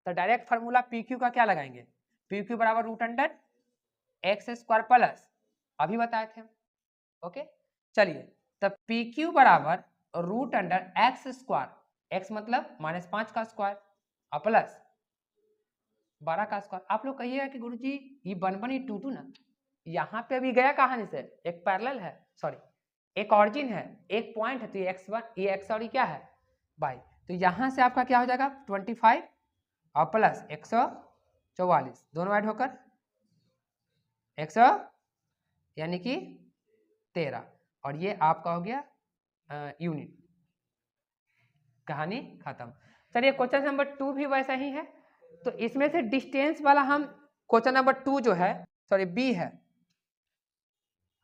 तो डायरेक्ट फार्मूला पी क्यू का क्या लगाएंगे, पी क्यू बराबर √x² प्लस, अभी बताए थे हम, ओके। चलिए तब पी क्यू बराबर √x², x मतलब -5 का स्क्वायर और प्लस 12 का स्क्वायर। आप लोग कहिएगा कि गुरुजी ये 1 1 ये 2 2 ना, यहाँ पे अभी गया कहानी से, एक पैरेलल है, सॉरी एक ऑरिजिन है, एक पॉइंट है, तो ये x1 ये x और ये क्या है y, तो यहाँ से आपका क्या हो जाएगा 25 और प्लस 144 दोनों ऐड होकर 100 यानी कि 13 और ये आपका हो गया यूनिट। कहानी खत्म। चलिए क्वेश्चन नंबर 2 भी वैसा ही है, तो इसमें से डिस्टेंस वाला हम क्वेश्चन नंबर 2 जो है, सॉरी बी है,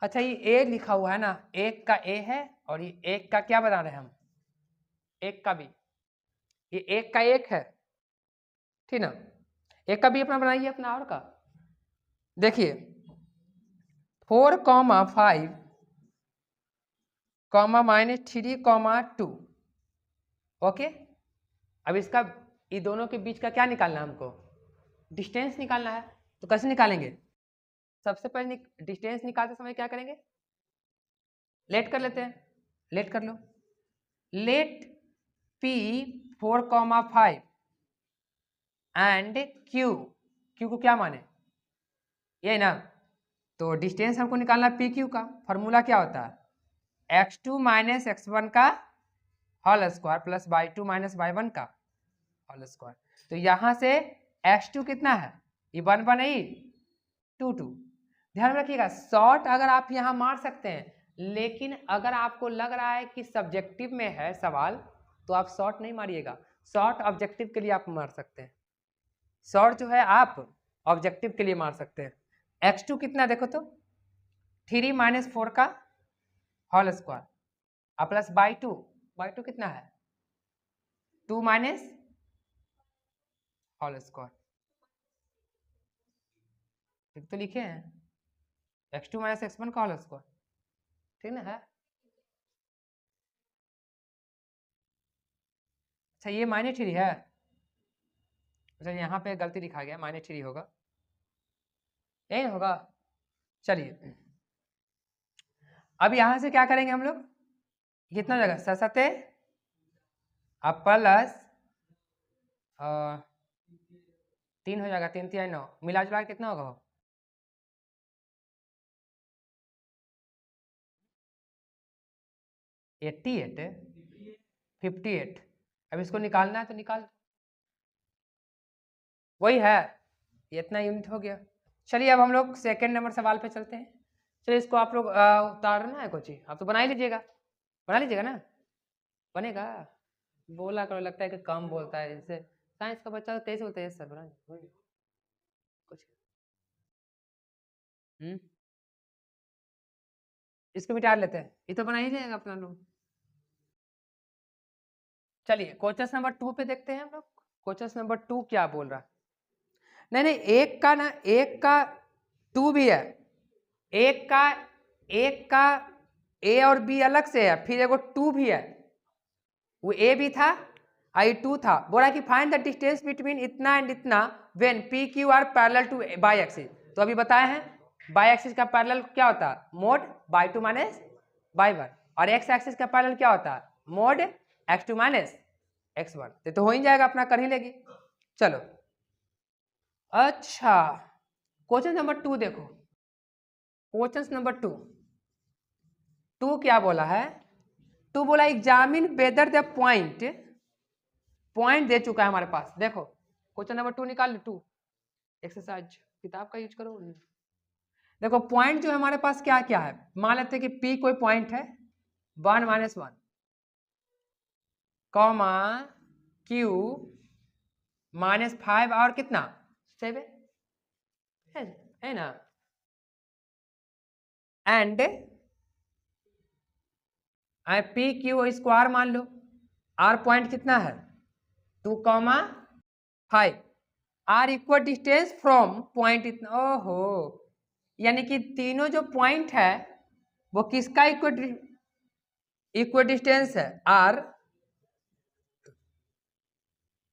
अच्छा ये ए लिखा हुआ है ना, एक का ए है और ये एक का क्या बता रहे हैं हम, एक का बी, ये एक का एक है, ठीक ना, एक का बी अपना बनाइए अपना और का, देखिए 4,5 -3,2 ओके। अब इसका ये दोनों के बीच का क्या निकालना है हमको, डिस्टेंस निकालना है, तो कैसे निकालेंगे, सबसे पहले डिस्टेंस निकालते समय क्या करेंगे, लेट कर लेते हैं, लेट कर लो, let P 4,5 and Q, Q को क्या माने, ये ना, तो डिस्टेंस हमको निकालना पी क्यू का, फॉर्मूला क्या होता है x2 - x1 का whole square plus y2 - y1 का होल स्क्वायर। तो यहाँ से x2 कितना है, ये 1 1 है, 2 2। ध्यान रखिएगा शॉर्ट अगर आप यहाँ मार सकते हैं, लेकिन अगर आपको लग रहा है कि सब्जेक्टिव में है सवाल तो आप शॉर्ट नहीं मारिएगा, शॉर्ट ऑब्जेक्टिव के लिए आप मार सकते हैं, शॉर्ट जो है आप ऑब्जेक्टिव के लिए मार सकते हैं। x2 कितना देखो तो 3 - 4 का होल स्क्वायर प्लस y2 कितना है 2 माइनस होल स्क्वायर, ठीक तो लिखे हैं x2 - x1 का होल स्क्वायर, ठीक ना है। अच्छा ये -3 है, अच्छा यहाँ पे गलती लिखा गया, -3 होगा, यही होगा। चलिए अब यहाँ से क्या करेंगे हम लोग, कितना हो जाएगा 7 अब प्लस 3 हो जाएगा, 3 3 9 मिला जुला कितना होगा, 88 58। अब इसको निकालना है तो निकाल, वही है, इतना यूनिट हो गया। चलिए अब हम लोग सेकेंड नंबर सवाल पे चलते हैं। चलिए इसको आप लोग उतारना है कुछ, आप तो बना ही लीजिएगा, बना लीजिएगा ना, बनेगा, बोला करो, लगता है कि कम बोलता है, जैसे साइंस का बच्चा तो तेज बोलता है सर, बना कुछ इसको मिटा लेते हैं, ये तो बना ही जाएगा अपना लोग। चलिए क्वेश्चन नंबर 2 पे देखते हैं हम लोग, क्वेश्चन नंबर 2 क्या बोल रहा है, नहीं नहीं एक का ना, एक का 2 भी है, एक का ए और बी अलग से है, फिर एगो 2 भी है, वो ए भी था आई 2 था, बोला कि फाइंड द डिस्टेंस बिटवीन इतना एंड इतना when P Q are parallel two by axis. तो अभी बताए हैं बाई एक्सिस का पैरेलल क्या होता है मोड y2 माइनस y1, और एक्स एक्सिस का पैरेलल क्या होता है मोड x2 माइनस x1, तो हो ही जाएगा, अपना कर ही लेगी। चलो अच्छा क्वेश्चन नंबर 2 देखो, क्वेश्चन नंबर 2 क्या बोला है, 2 बोला एग्जामिन वेदर द पॉइंट दे चुका है हमारे पास, देखो क्वेश्चन नंबर 2 निकाल लो, 2 एक्सरसाइज किताब का यूज करो। देखो पॉइंट जो है हमारे पास क्या क्या है, मान लेते हैं कि P कोई पॉइंट है 1 - 1 कॉमा Q -5 और कितना 7 है ना, एंड पी क्यू स्क्वायर मान लो, आर पॉइंट कितना है 2,5 are equal distance from point इतना, ओहो यानी कि तीनों जो पॉइंट है वो किसका इक्वल डिस्टेंस है, are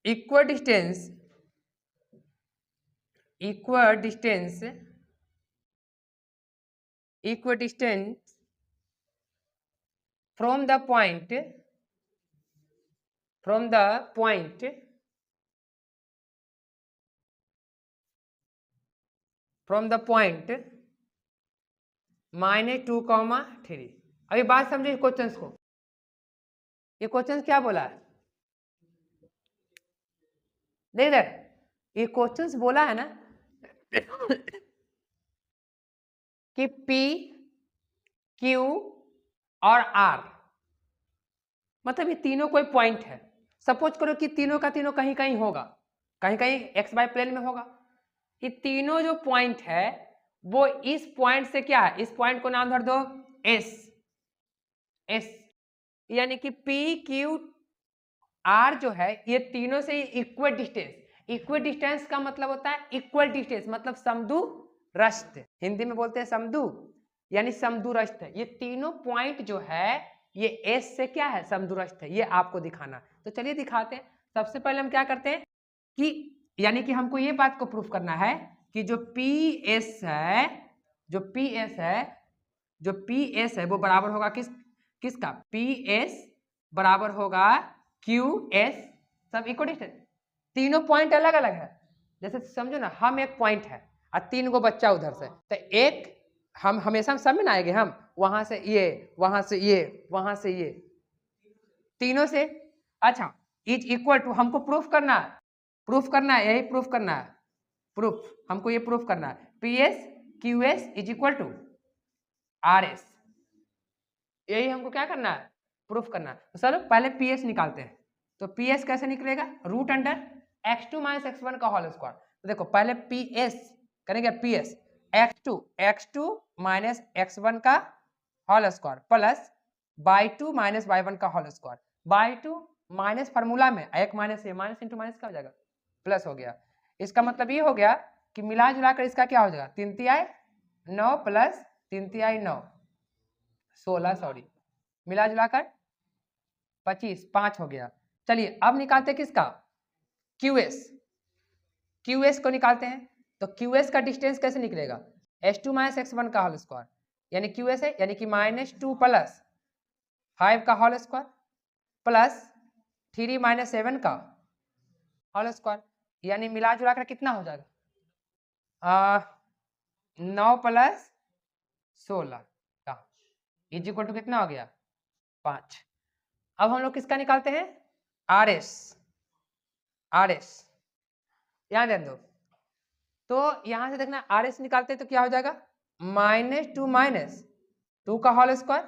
equal distance from the point from the point -2, 3। अभी बात समझिए क्वेश्चंस को। ये क्वेश्चन क्या बोला है, देख इधर, ये क्वेश्चंस बोला है ना कि P, Q और R, मतलब ये तीनों कोई पॉइंट है। सपोज करो कि तीनों का तीनों कहीं कहीं होगा, कहीं कहीं एक्स वाई प्लेन में होगा। ये तीनों जो पॉइंट है वो इस पॉइंट से क्या है, इस पॉइंट को नाम धर दो S, यानी कि P, Q, R जो है ये तीनों से इक्वल डिस्टेंस। इक्वल डिस्टेंस का मतलब होता है इक्वल डिस्टेंस, मतलब समदूरस्थ, हिंदी में बोलते हैं समदू, यानी समदूरस्थ है। ये तीनों पॉइंट जो है ये एस से क्या है, समदूरस्थ है। ये आपको दिखाना, तो चलिए दिखाते हैं। सबसे पहले हम क्या करते हैं कि यानी कि हमको ये बात को प्रूफ करना है कि जो पी एस है, जो पी एस है वो बराबर होगा किसका, पी एस बराबर होगा क्यू एस, सब इक्वल डिस्टेंस। तीनों पॉइंट अलग अलग है। जैसे समझो ना, हम एक पॉइंट है और 3 गो बच्चा उधर से, तो एक हम हमेशा सब में ना आएंगे, हम वहां से ये, वहां से ये, वहां से ये, तीनों से। अच्छा, इज इक्वल टू, हमको प्रूफ करना है, यही प्रूफ करना है, प्रूफ हमको ये प्रूफ करना है, P S Q S is equal to R S, यही हमको क्या करना है, प्रूफ करना है। तो चलो पहले पी एस निकालते हैं। तो पी एस कैसे निकलेगा, root under x2 minus x1 का होल स्क्वायर। तो देखो पहले पी एस करेंगे, P S x2 minus x1 का whole square plus y2 minus y1 का whole square. y2 minus formula में एक माइनस है, माइनस इंटू माइनस क्या हो जाएगा, प्लस हो गया। इसका मतलब ये हो गया कि मिला जुला कर इसका क्या हो जाएगा, 3 तिहाई 9 प्लस 3 तिहाई 9 16, सॉरी, मिला जुलाकर 25, 5 हो गया। चलिए अब निकालते किसका, QS को निकालते हैं। तो QS का डिस्टेंस कैसे निकलेगा, x2 माइनस x1 का होल स्क्वायर, यानी QS है, यानी कि -2 प्लस 5 का होल स्क्वायर प्लस 3 माइनस 7 का होल स्क्वायर, यानी मिला जुला कर कितना हो जाएगा, 9 प्लस 16 का इज इक्वल टू कितना हो गया, 5। अब हम लोग किसका निकालते हैं, RS, यहां ध्यान दो। तो यहां से देखना RS निकालते हैं तो क्या हो जाएगा, -2 माइनस 2 का होल स्क्वायर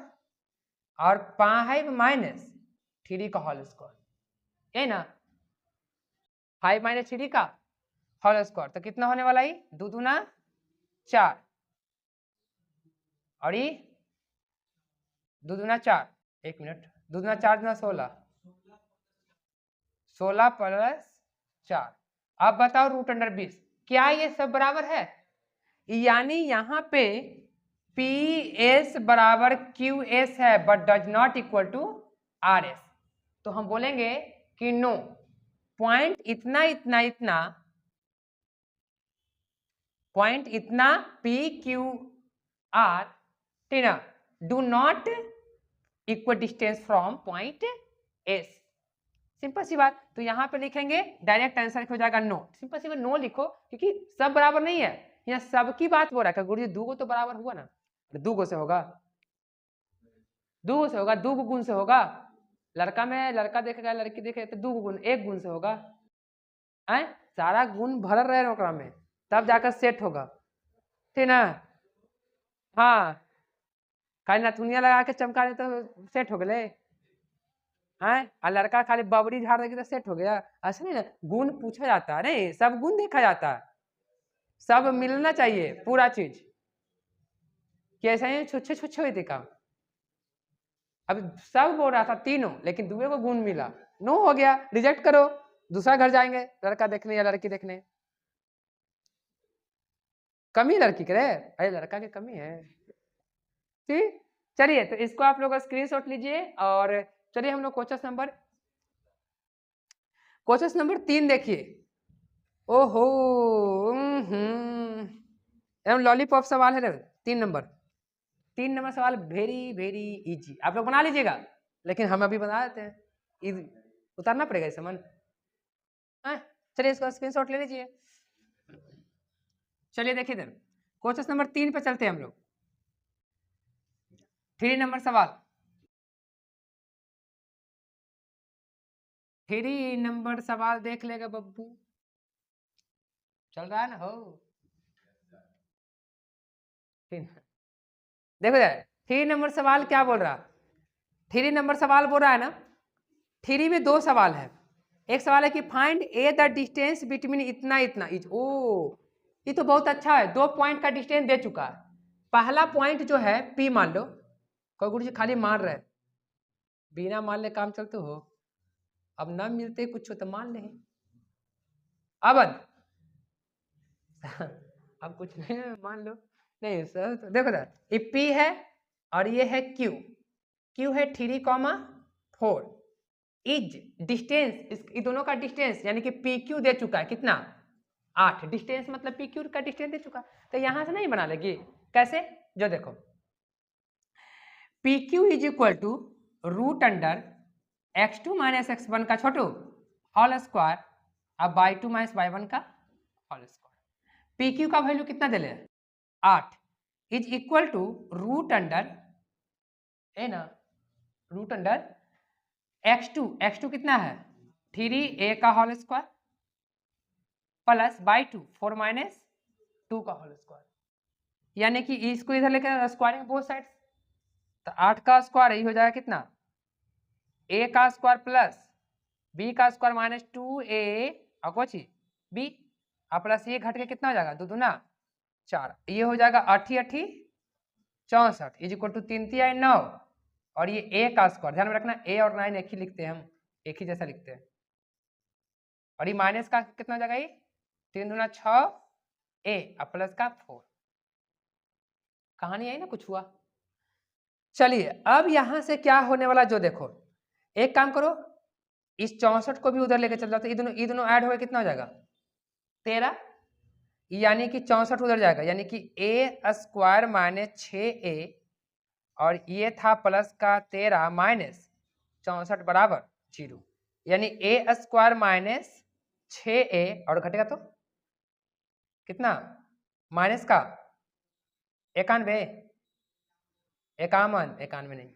और 5 माइनस 3 का होल स्क्वायर, यही ना, 5 माइनस 3 का होल स्क्वायर। तो कितना होने वाला है, 2 दूना 4 और ये 2 दूना 4, 1 मिनट, 2 दूना 4 दूना 16, 16 प्लस 4। अब बताओ रूट अंडर 20, क्या ये सब बराबर है, यानी यहाँ पे पी एस बराबर क्यू एस है but does not equal to R S. तो हम बोलेंगे कि नो, पॉइंट इतना इतना इतना, पॉइंट इतना पी क्यू आर टीना do not equal distance from point S. Simple सी बात। तो यहाँ पे लिखेंगे डायरेक्ट आंसर हो जाएगा नो, सिंपल सी बात, नो लिखो, क्योंकि सब बराबर नहीं है, यहाँ सबकी बात हो रहा है। गुरु जी 2 गो तो बराबर हुआ ना, 2 गो से होगा, 2 गो से होगा, 2 गो गुण से होगा। लड़का में लड़का देखेगा, लड़की देखेगा तो 2 गो गुण, 1 गुण से होगा, है सारा गुण भर रहे ओकरा में, तब जाकर सेट होगा, ठीक ना। हाँ, खाली नथुनिया लगा के चमका दे तो सेट हो गए, हैं, और लड़का खाली बबरी झाड़ देगी तो सेट हो गया। ऐसा नहीं ना, गुण पूछा जाता है, नहीं सब गुण देखा जाता है, सब मिलना चाहिए पूरा चीज, कि ऐसा ही छुच्छे छुच्छे हुई थी काम। अब सब बोल रहा था तीनों, लेकिन दुए को गुण मिला, नो हो गया, रिजेक्ट करो, दूसरा घर जाएंगे लड़का देखने या लड़की देखने। कमी लड़की करे, अरे लड़का की कमी है, ठीक। चलिए तो इसको आप लोग स्क्रीनशॉट लीजिए और चलिए हम लोग क्वेश्चन नंबर 3 देखिए। ओहो, लॉलीपॉप सवाल है 3 नंबर, 3 नंबर सवाल वेरी वेरी इजी, आप लोग बना लीजिएगा, लेकिन हम अभी बना देते हैं, उतारना पड़ेगा इसे मन। चलिए इसका स्क्रीनशॉट ले लीजिए। चलिए देखिए इधर क्वेश्चन नंबर 3 पे चलते हैं हम लोग। 3 नंबर सवाल, 3 नंबर सवाल देख लेगा बब्बू, चल रहा है ना हो। देखो यार 3 नंबर सवाल क्या बोल रहा, 3 नंबर सवाल बोल रहा है ना, 3 में 2 सवाल है। एक सवाल है कि find A the distance between इतना इतना इज, ओ ये तो बहुत अच्छा है, 2 पॉइंट का डिस्टेंस दे चुका है। पहला पॉइंट जो है पी मान लो, कोई गुरु जी खाली मान रहे, बिना मान ले काम चलते हो, अब ना मिलते कुछ तो मान ले। अब अब कुछ नहीं मान लो, नहीं सर तो देखो सर ये पी है और ये है क्यू, क्यू है 3,4 इज डिस्टेंस, ये दोनों का डिस्टेंस यानी कि पी क्यू दे चुका है कितना 8, डिस्टेंस मतलब पी क्यू का डिस्टेंस दे चुका, तो यहां से नहीं बना लेगी कैसे, जो देखो P Q is equal to root under x2 minus x1 का छोटू होल स्क्वायर अब बाई 2 माइनस बाई 1 का होल स्क्वायर। पी क्यू का वैल्यू कितना दे ले 8 is equal to root under है ना, रूट अंडर x2 कितना है 3a का whole square plus y 2 4 minus 2 का होल स्क्वायर, यानी कि इसको इधर लेकर स्क्वायरिंग बोथ साइड, तो 8 का स्क्वायर यही हो जाएगा कितना a का स्क्वायर प्लस b का स्क्वायर माइनस 2a और कुछ b और प्लस ये घट के कितना हो जाएगा 2 दूना 4, ये हो जाएगा 8 8 64 इज इक्वल टू 3 3 9 और ये a का स्क्वायर, ध्यान में रखना a और 9 एक ही लिखते हैं हम, एक ही जैसा लिखते हैं, और ये माइनस का कितना हो जाएगा ये 3 दूना 6 a और प्लस का 4, कहानी आई ना कुछ हुआ। चलिए अब यहां से क्या होने वाला जो देखो, एक काम करो इस 64 को भी उधर लेके चल जाओ, तो ये दोनों ऐड हो गए कितना हो जाएगा 13, यानी कि 64 उधर जाएगा, यानी कि a स्क्वायर माइनस 6a और ये था प्लस का 13 माइनस 64 बराबर 0, यानी a स्क्वायर माइनस 6a और घटेगा तो कितना माइनस का 91 91 नहीं,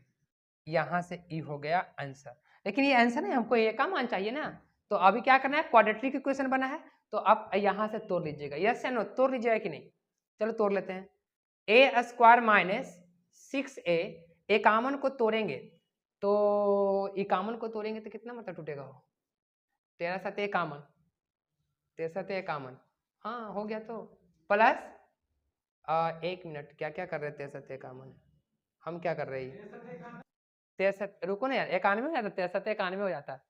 यहां से ई हो गया आंसर, लेकिन ये आंसर नहीं हमको ए का मान चाहिए ना, तो अभी क्या करना है क्वाड्रेटिक इक्वेशन बना है, तो आप यहां से तोड़ लीजिएगा, यस या नो तोड़ लीजिएगा कि नहीं, चलो तोड़ लेते हैं। ए स्क्वायर माइनस 6a, इक्यावन को तोड़ेंगे तो इक्यावन को तोड़ेंगे तो कितना मतलब टूटेगा हो 13 7 51 13 7 51, हाँ हो गया, तो प्लस 1 मिनट क्या क्या कर रहे थे 13 7 51, हम क्या कर रहे हैं 63, रुको ना यार 91 हो जाता 63 91 हो जाता है,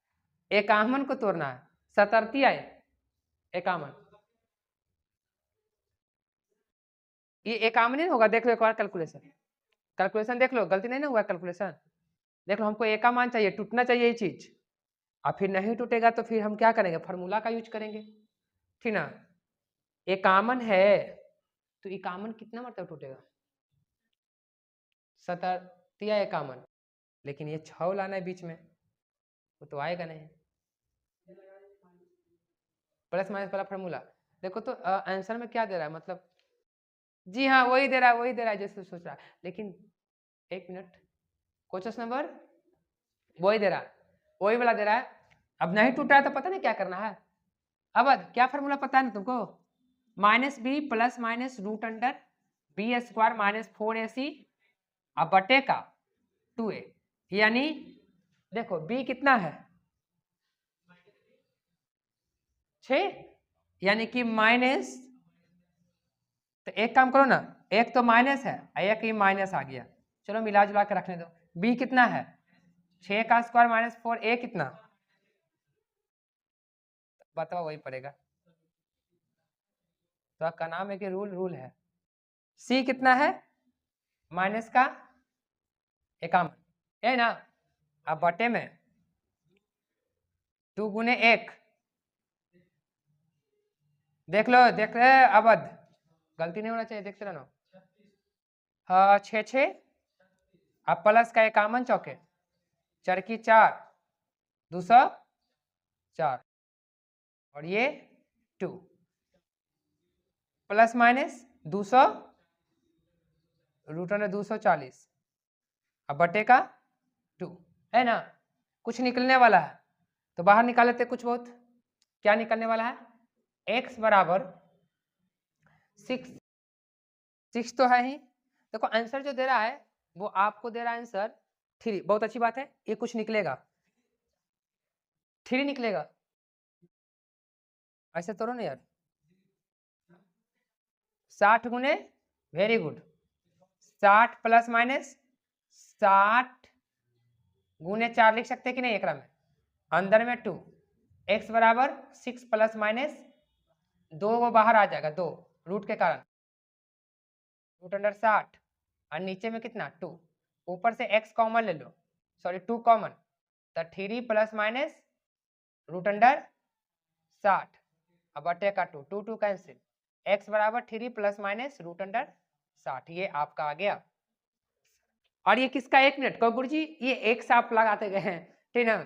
51 को तोड़ना है 77 आए 51, ये 51 नहीं होगा, देख लो एक बार कैलकुलेशन देख लो, गलती नहीं ना हुआ कैलकुलेशन, देख लो हमको ए का मान चाहिए, टूटना चाहिए ये चीज, और फिर नहीं टूटेगा तो फिर हम क्या करेंगे फार्मूला का यूज करेंगे, ठीक ना 51 है तो 51 कितना मतलब टूटेगा 77 या 51, लेकिन ये 6 लाना है बीच में, वो तो आएगा नहीं, प्लस माइनस वाला फार्मूला देखो तो आंसर में क्या दे रहा है मतलब, जी हाँ वही दे रहा है जैसे सोच रहा है, लेकिन 1 मिनट क्वेश्चन नंबर वही दे रहा है, वही वाला दे रहा है, अब नहीं टूटा है तो पता नहीं क्या करना है, अब क्या फार्मूला पता है ना तुमको, minus B plus minus root under B square minus 4ac अब बटे का 2a, यानी देखो b कितना है 6, यानी कि माइनस, तो एक काम करो ना, एक तो माइनस है एक ही माइनस आ गया, चलो मिला जुला के रखने दो, b कितना है 6 का स्क्वायर माइनस 4a कितना, बताओ वही पड़ेगा, तो आपका नाम है कि रूल है, c कितना है माइनस का 51 है ना, अब बटे में 2 गुने 1, देख रहे अवध, गलती नहीं होना चाहिए, देखते रहना, हाँ 6 6 अब प्लस का 51 चौके 4 की 4 200 4 और ये 2 प्लस माइनस 200 √240 अब बटे का 2 है ना। कुछ निकलने वाला है तो बाहर निकाल लेते कुछ बहुत। क्या निकलने वाला है? x बराबर 6 तो है ही। देखो आंसर जो दे रहा है वो आपको दे रहा है आंसर 3। बहुत अच्छी बात है, ये कुछ निकलेगा 3 निकलेगा। ऐसे तो ना यार 60 गुने वेरी गुड 60 प्लस माइनस 60 गुने 4 लिख सकते हैं कि नहीं एकरा में अंदर में 2 x बराबर 6 प्लस माइनस 2 वो बाहर आ जाएगा 2 रूट के कारण √60 और नीचे में कितना 2 ऊपर से x कॉमन ले लो सॉरी 2 कॉमन तो 3 प्लस माइनस √60 अब बटे का 2 2 2 कैंसिल x बराबर 3 प्लस माइनस √60 ये आपका आ गया। और ये किसका 1 मिनट को गुरु जी ये x आप लगाते गए हैं ठीक ना,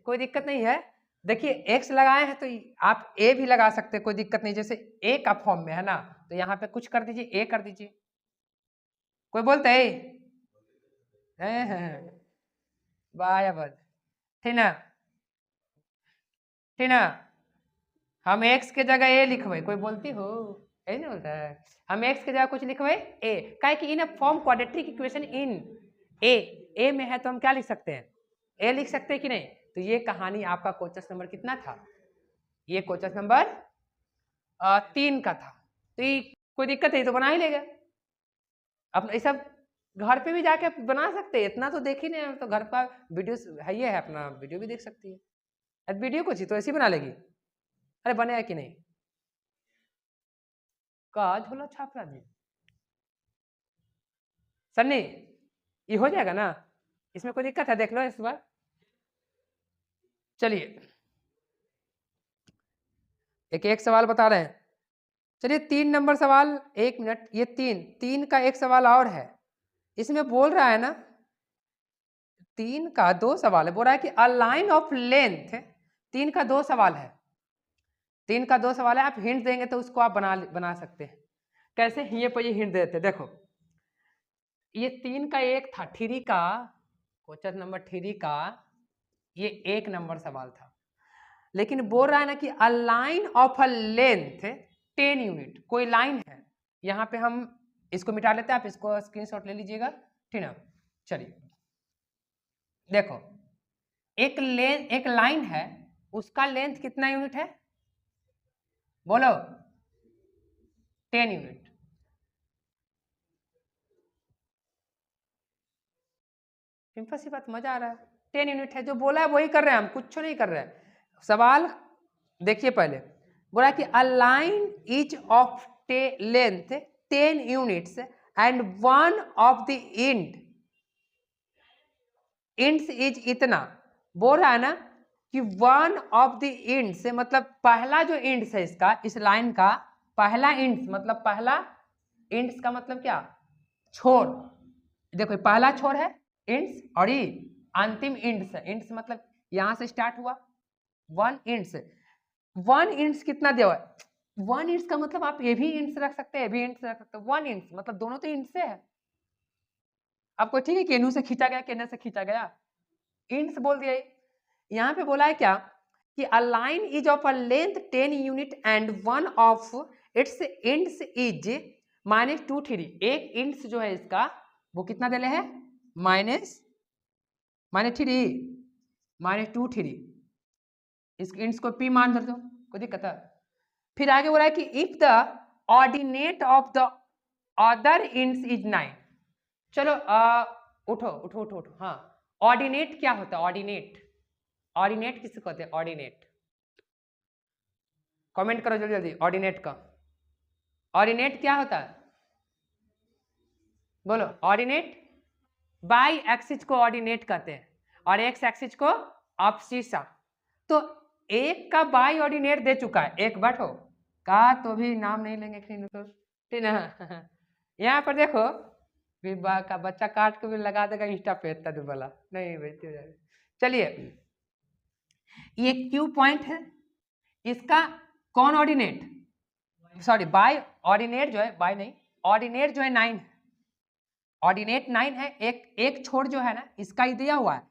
कोई दिक्कत नहीं है। देखिए x लगाए हैं तो आप a भी लगा सकते हैं, कोई दिक्कत नहीं। जैसे a का फॉर्म में है ना तो यहाँ पे कुछ कर दीजिए a कर दीजिए। कोई बोलते है बाय बद ठीक ना, ठीक ना। हम x के जगह a लिखवे, कोई बोलती हो यही नहीं बोलता है। हम x के जगह कुछ लिखवे a काहे कि in form quadratic equation in a में है तो हम क्या लिख सकते हैं a लिख सकते हैं कि नहीं। तो ये कहानी आपका क्वेश्चन नंबर कितना था? ये क्वेश्चन नंबर 3 का था। तो ये कोई दिक्कत है तो बना ही लेगा। अब ये सब घर पे भी जाके बना सकते हैं, इतना तो देख ही नहीं तो घर का वीडियो है ये है अपना वीडियो भी देख सकती है। अब वीडियो को चाहिए तो ऐसी बना लेगी। अरे बनेगा कि नहीं का झोला छाप आदमी सन्नी ये हो जाएगा ना, इसमें कोई दिक्कत है देख लो इस बार। चलिए एक सवाल बता रहे हैं। चलिए 3 नंबर सवाल 1 मिनट ये 3 का एक सवाल और है। इसमें बोल रहा है ना 3 का 2 सवाल है, बोल रहा है कि अ लाइन ऑफ लेंथ 3 का 2 सवाल है। 3 का 2 सवाल है, आप हिंट देंगे तो उसको आप बना सकते हैं। कैसे ये हिंट देते देखो ये 3 का एक था 3 का क्वेश्चन नंबर 3 का ये 1 नंबर सवाल था, लेकिन बोल रहा है ना कि a line of a length 10 unit कोई लाइन है। यहाँ पे हम इसको मिटा लेते हैं, आप इसको स्क्रीनशॉट ले लीजिएगा ठीक ना। चलिए देखो एक लाइन है उसका लेंथ कितना यूनिट है बोलो 10 यूनिट। सिंपल सी बात, मजा आ रहा है। 10 यूनिट है, जो बोला है वही कर रहे हैं हम, कुछ नहीं कर रहे हैं। सवाल देखिए पहले बोला कि a line each of length 10 units and one of the ends is इतना। बोल रहा है ना कि वन ऑफ द इंड्स मतलब पहला जो इंड्स है इसका इस लाइन का पहला इंड्स मतलब पहला इंड्स का मतलब क्या छोर। देखो पहला छोर है इंड्स और ये अंतिम इंड्स है। इंड्स मतलब यहां से स्टार्ट हुआ 1 इंड्स। 1 इंड्स कितना दिया हुआ है 1 इंड्स का मतलब आप ये भी इंड्स रख सकते हैं ये भी इंड्स रख सकते हैं। 1 इंड्स मतलब दोनों तो इंड्स से है। आपको ठीक है केनू से खींचा गया केना से खींचा गया इंड्स बोल दिया। यहाँ पे बोला है क्या कि a line is of a length 10 unit and one of its ends is -2 3। एक इंड्स जो है इसका वो कितना दे है -2 3। इस इंड्स को p मान धर दो कोई दिक्कत है। फिर आगे बोला है कि if the ordinate of the other ends is 9। चलो उठो उठो उठो उठो हाँ ऑर्डिनेट क्या होता है ऑर्डिनेट किसको कहते हैं ऑर्डिनेट कमेंट करो जल्दी जल्दी ऑर्डिनेट का ऑर्डिनेट क्या होता है बोलो। ऑर्डिनेट बाई एक्सिस को ऑर्डिनेट कहते हैं और एक्स एक्सिस को अब्सिसा। तो एक का बाई ऑर्डिनेट दे चुका है एक बैठो का तो भी नाम नहीं लेंगे ठीक ना। यहाँ पर देखो विवाह का बच्चा काट के भी लगा देगा इंस्टा पे इतना वाला नहीं भाई। चलिए ये Q पॉइंट है, इसका कौन ऑर्डिनेट, सॉरी बाय ऑर्डिनेट जो है, बाय नहीं, ऑर्डिनेट जो है 9 है, ऑर्डिनेट 9 है। एक छोर जो है ना इसका ही दिया हुआ है,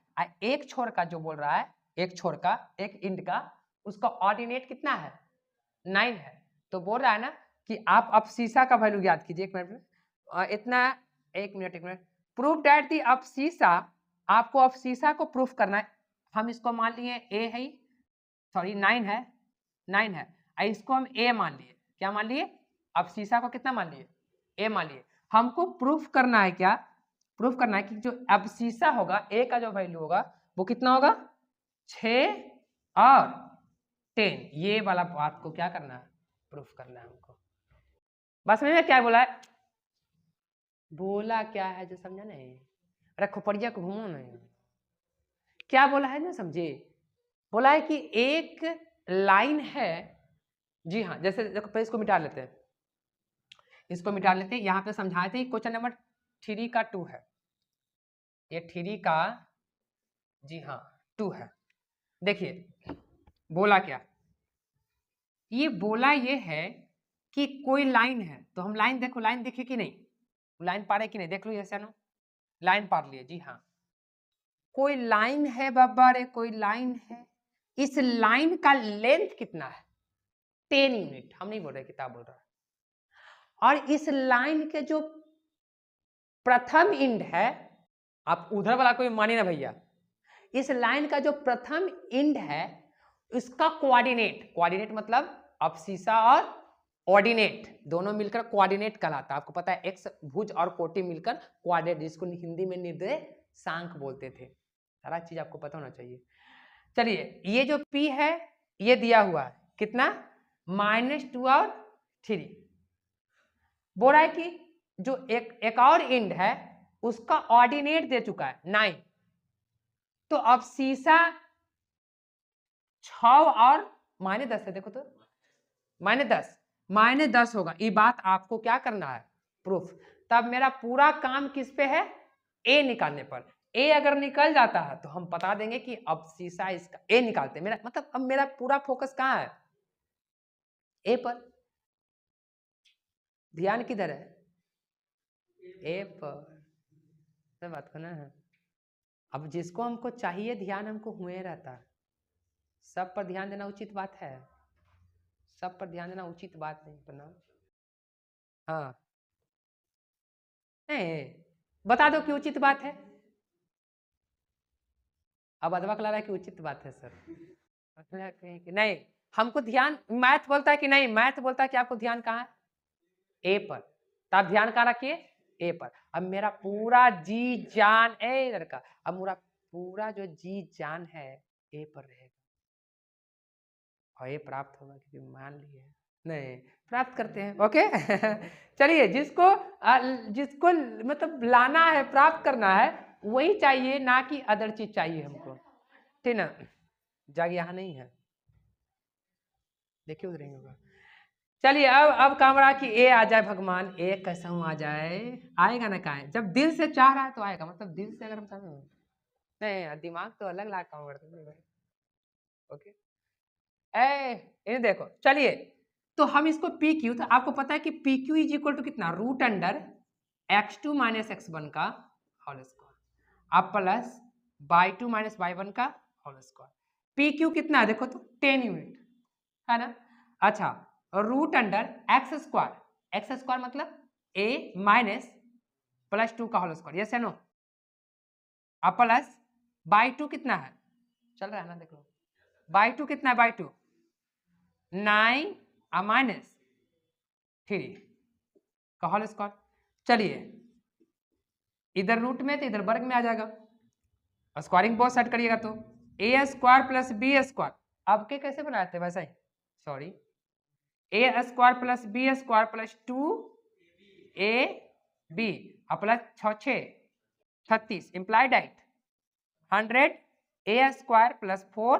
एक छोर का जो बोल रहा है, एक छोर का, एक इंड का, उसका ऑर्डिनेट कितना है 9 है। तो बोल रहा है ना कि आप अबसीसा का वैल्यू याद कीजिए, एक मिनट में इतना, एक मिनट प्रूफ दैट दी अबसीसा, आपको अबसीसा को प्रूफ करना है। हम इसको मान लिए ए है, सॉरी 9 है, 9 है, इसको हम ए मान लिए, क्या मान लिए, अबसीसा को कितना मान लिए, ए मान लिए। हमको प्रूफ करना है, क्या प्रूफ करना है कि जो अबसीसा होगा, ए का जो वैल्यू होगा वो कितना होगा 6 और 10, ये वाला बात को क्या करना है, प्रूफ करना है हमको। बस में क्या बोला है, बोला क्या है जो समझा नहीं, अरे खोपड़िया को घूमो नहीं, क्या बोला है ना समझे, बोला है कि एक लाइन है, जी हाँ, जैसे देखो इसको मिटा लेते हैं, इसको मिटा लेते हैं, यहाँ पे समझाए थे क्वेश्चन नंबर 3 का 2 है, ये 3 का, जी हाँ 2 है। देखिए बोला क्या, ये बोला ये है कि कोई लाइन है, तो हम लाइन देखो, लाइन देखिए कि नहीं, लाइन पा रहे कि नहीं, देख लो ऐसा नो, लाइन पार लिए, जी हाँ, कोई लाइन है बाबा रे, कोई लाइन है, इस लाइन का लेंथ कितना है 10 यूनिट, हम नहीं बोल रहे, किताब बोल रहा है। और इस लाइन के जो प्रथम इंड है, आप उधर वाला कोई माने ना भैया, इस लाइन का जो प्रथम इंड है इसका कोऑर्डिनेट, कोऑर्डिनेट मतलब अबसीसा और ऑर्डिनेट दोनों मिलकर कोऑर्डिनेट कहलाता है। आपको पता है एक्स भुज और कोटि मिलकर कोऑर्डिनेट, जिसको हिंदी में निर्देशांक बोलते थे, सारा चीज आपको पता होना चाहिए। चलिए ये जो P है ये दिया हुआ है कितना -2 और 3, बोल रहा है कि जो एक और इंड है उसका ऑर्डिनेट दे चुका है 9, तो अब सीसा 6 और -10 है, देखो तो -10 होगा, ये बात आपको क्या करना है प्रूफ। तब मेरा पूरा काम किस पे है, ए निकालने पर। ए अगर निकल जाता है तो हम बता देंगे कि अब सीसा इसका, ए निकालते मेरा मतलब, अब मेरा पूरा फोकस कहाँ है, ए पर, ध्यान किधर है, ए पर, सब बात को ना है। अब जिसको हमको चाहिए ध्यान हमको हुए रहता है, सब पर ध्यान देना उचित बात है, सब पर ध्यान देना उचित बात नहीं बना। हाँ नहीं बता दो कि उचित बात है, अब अदवा ला रहा है कि उचित बात है सर, नहीं हमको ध्यान, मैथ बोलता है कि नहीं, मैथ बोलता है कि आपको ध्यान कहाँ है, ए पर, तो आप ध्यान कहाँ रखिए, ए पर। अब मेरा पूरा जी जान ए लड़का, अब मेरा पूरा जो जी जान है ए पर रहेगा, और ये प्राप्त होगा क्योंकि मान लिए नहीं प्राप्त करते हैं, ओके। चलिए जिसको मतलब लाना है, प्राप्त करना है, वही चाहिए, ना कि अदर चीज चाहिए हमको, ठीक ना। जाग यहाँ नहीं है, देखिए उधर होगा। चलिए अब काम रहा कि ए आ जाए, भगवान ए कैसा आ जाए, आएगा ना कहा, जब दिल से चाह रहा है तो आएगा, मतलब दिल से अगर हम चाहें नहीं, दिमाग तो अलग ला काम करते हैं, ओके। ए देखो चलिए, तो हम इसको पी क्यू, तो आपको पता है कि P Q is equal to कितना, √x2 - x1 का होल स्क्वायर, अब प्लस y2 - y1 का होल स्क्वायर। पी क्यू कितना है देखो तो 10 यूनिट है ना। अच्छा √x², x² मतलब a माइनस +2 का होल स्क्वायर, यस या नो, अब प्लस y2 कितना है, चल रहा है ना, देख लो y2 कितना है, y2 9 -3 का होल स्क्वायर। चलिए इधर रूट में तो इधर वर्ग में आ जाएगा, स्क्वायरिंग बोथ साइड करिएगा तो a² + b², अब के कैसे बनाए थे वैसा ही, sorry a² + b² + 2ab plus 6 36 implied at 100 a² + 4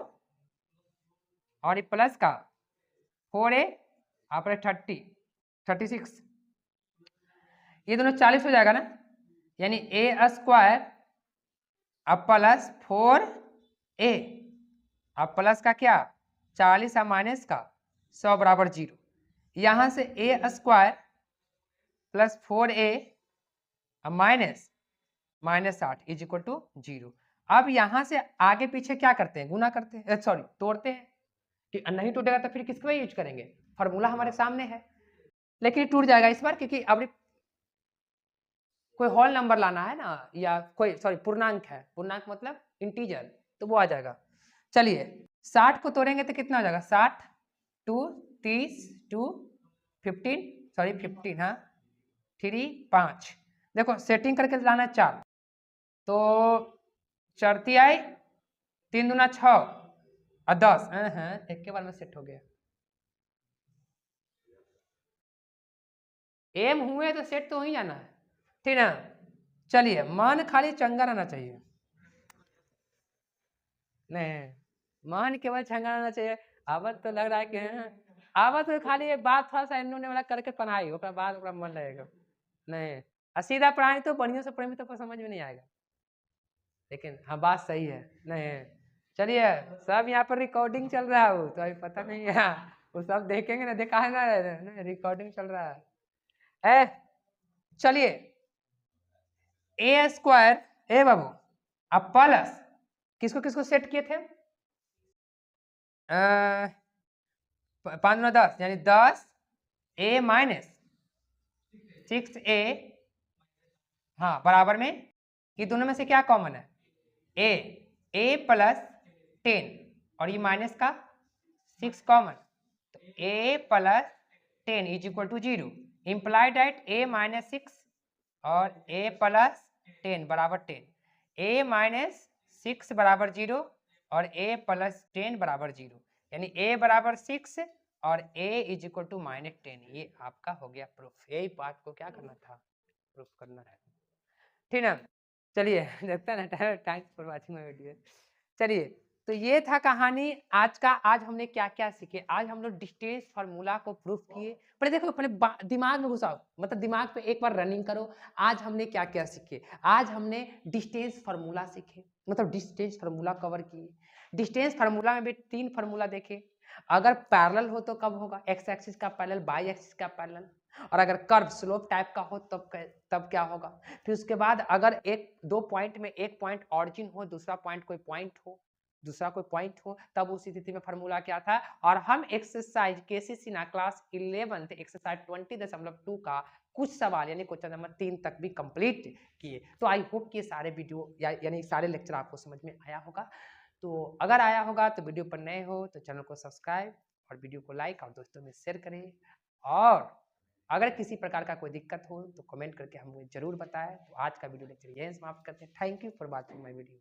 और प्लस का 4a अपने 36, ये दोनों 40 हो जाएगा ना, यानी a² अब +4a अब प्लस का क्या 40 और माइनस का 100 बराबर 0। यहाँ से A square plus 4a minus minus 8 is equal to 0। अब यहाँ से आगे पीछे क्या करते हैं, गुना करते हैं, सॉरी तोड़ते हैं। कि नहीं टूटेगा तो फिर किसको यूज करेंगे, फॉर्मूला हमारे सामने है। लेकिन टूट जाएगा इस बार क्योंकि अब कोई होल नंबर लाना है ना, या कोई सॉरी पूर्णांक है, पूर्णांक मतलब इंटीजर, तो वो आ जाएगा। चलिए 60 को तोड़ेंगे तो कितना हो जाएगा 60 2 30 2 15 सॉरी 15 हाँ 3 5। देखो सेटिंग करके लाना है 4 तो 4 तिहाई 3 दूना 6 और 10 एक के बार में सेट हो गया। एम हुए तो सेट तो हो ही जाना है, ठीक ना। चलिए मन खाली चंगा रहना चाहिए, नहीं मन केवल चंगा रहना चाहिए। आवत तो लग रहा है कि आवत तो खाली एक बात थोड़ा सा इन्होंने वाला करके पढ़ाई ओकरा बाद ओकरा मन लगेगा, नहीं सीधा पढ़ाई तो बढ़िया से पढ़े तो समझ में नहीं आएगा। लेकिन हाँ बात सही है, नहीं चलिए सब यहाँ पर रिकॉर्डिंग चल रहा है, तो अभी पता नहीं है वो सब देखेंगे ना, देखा है ना रिकॉर्डिंग चल रहा है। चलिए ए स्क्वायर ए बाबू अब प्लस किसको किसको सेट किए थे 5 9 10 यानी 10 ए माइनस 6a हाँ बराबर में ये दोनों में से क्या कॉमन है a प्लस 10 और ये माइनस का 6 कॉमन, तो a plus 10 is equal to 0 implied at a minus 6 और a प्लस 10 बराबर 10, a माइनस 6 बराबर 0 और a प्लस 10 बराबर 0, यानी a बराबर 6 और a is equal to minus 10। ये आपका हो गया प्रूफ, यही बात को क्या करना था प्रूफ करना है, ठीक ना। चलिए देखते हैं ना, thanks for watching my video. चलिए तो ये था कहानी आज का। आज हमने क्या क्या सीखे, आज हम लोग डिस्टेंस फार्मूला को प्रूफ किए। पहले देखो पहले दिमाग में घुसाओ, मतलब दिमाग पे एक बार रनिंग करो। आज हमने क्या क्या सीखे, आज हमने डिस्टेंस फार्मूला सीखे, मतलब डिस्टेंस फार्मूला कवर किए। डिस्टेंस फार्मूला में भी 3 फार्मूला देखे, अगर पैरेलल हो तो कब होगा, एक्स एक्सिस का पैरेलल, बाई एक्सिस का पैरेलल, और अगर कर्व स्लोप टाइप का हो तब क्या होगा। फिर उसके बाद अगर दो पॉइंट में एक पॉइंट ऑरिजिन हो, दूसरा पॉइंट कोई पॉइंट हो, दूसरा कोई पॉइंट हो, तब उस स्थिति में फार्मूला क्या था। और हम एक्सरसाइज केसीसी ना क्लास 11 एक्सरसाइज 20.2 का कुछ सवाल यानी क्वेश्चन नंबर 3 तक भी कंप्लीट किए। तो आई होप कि सारे वीडियो यानी सारे लेक्चर आपको समझ में आया होगा। तो अगर आया होगा तो वीडियो पर नए हो तो चैनल को सब्सक्राइब और वीडियो को लाइक और दोस्तों में शेयर करें। और अगर किसी प्रकार का कोई दिक्कत हो तो कमेंट करके हमें जरूर बताएं। तो आज का वीडियो लेक्चर यहीं समाप्त करते हैं। Thank you for watching my video.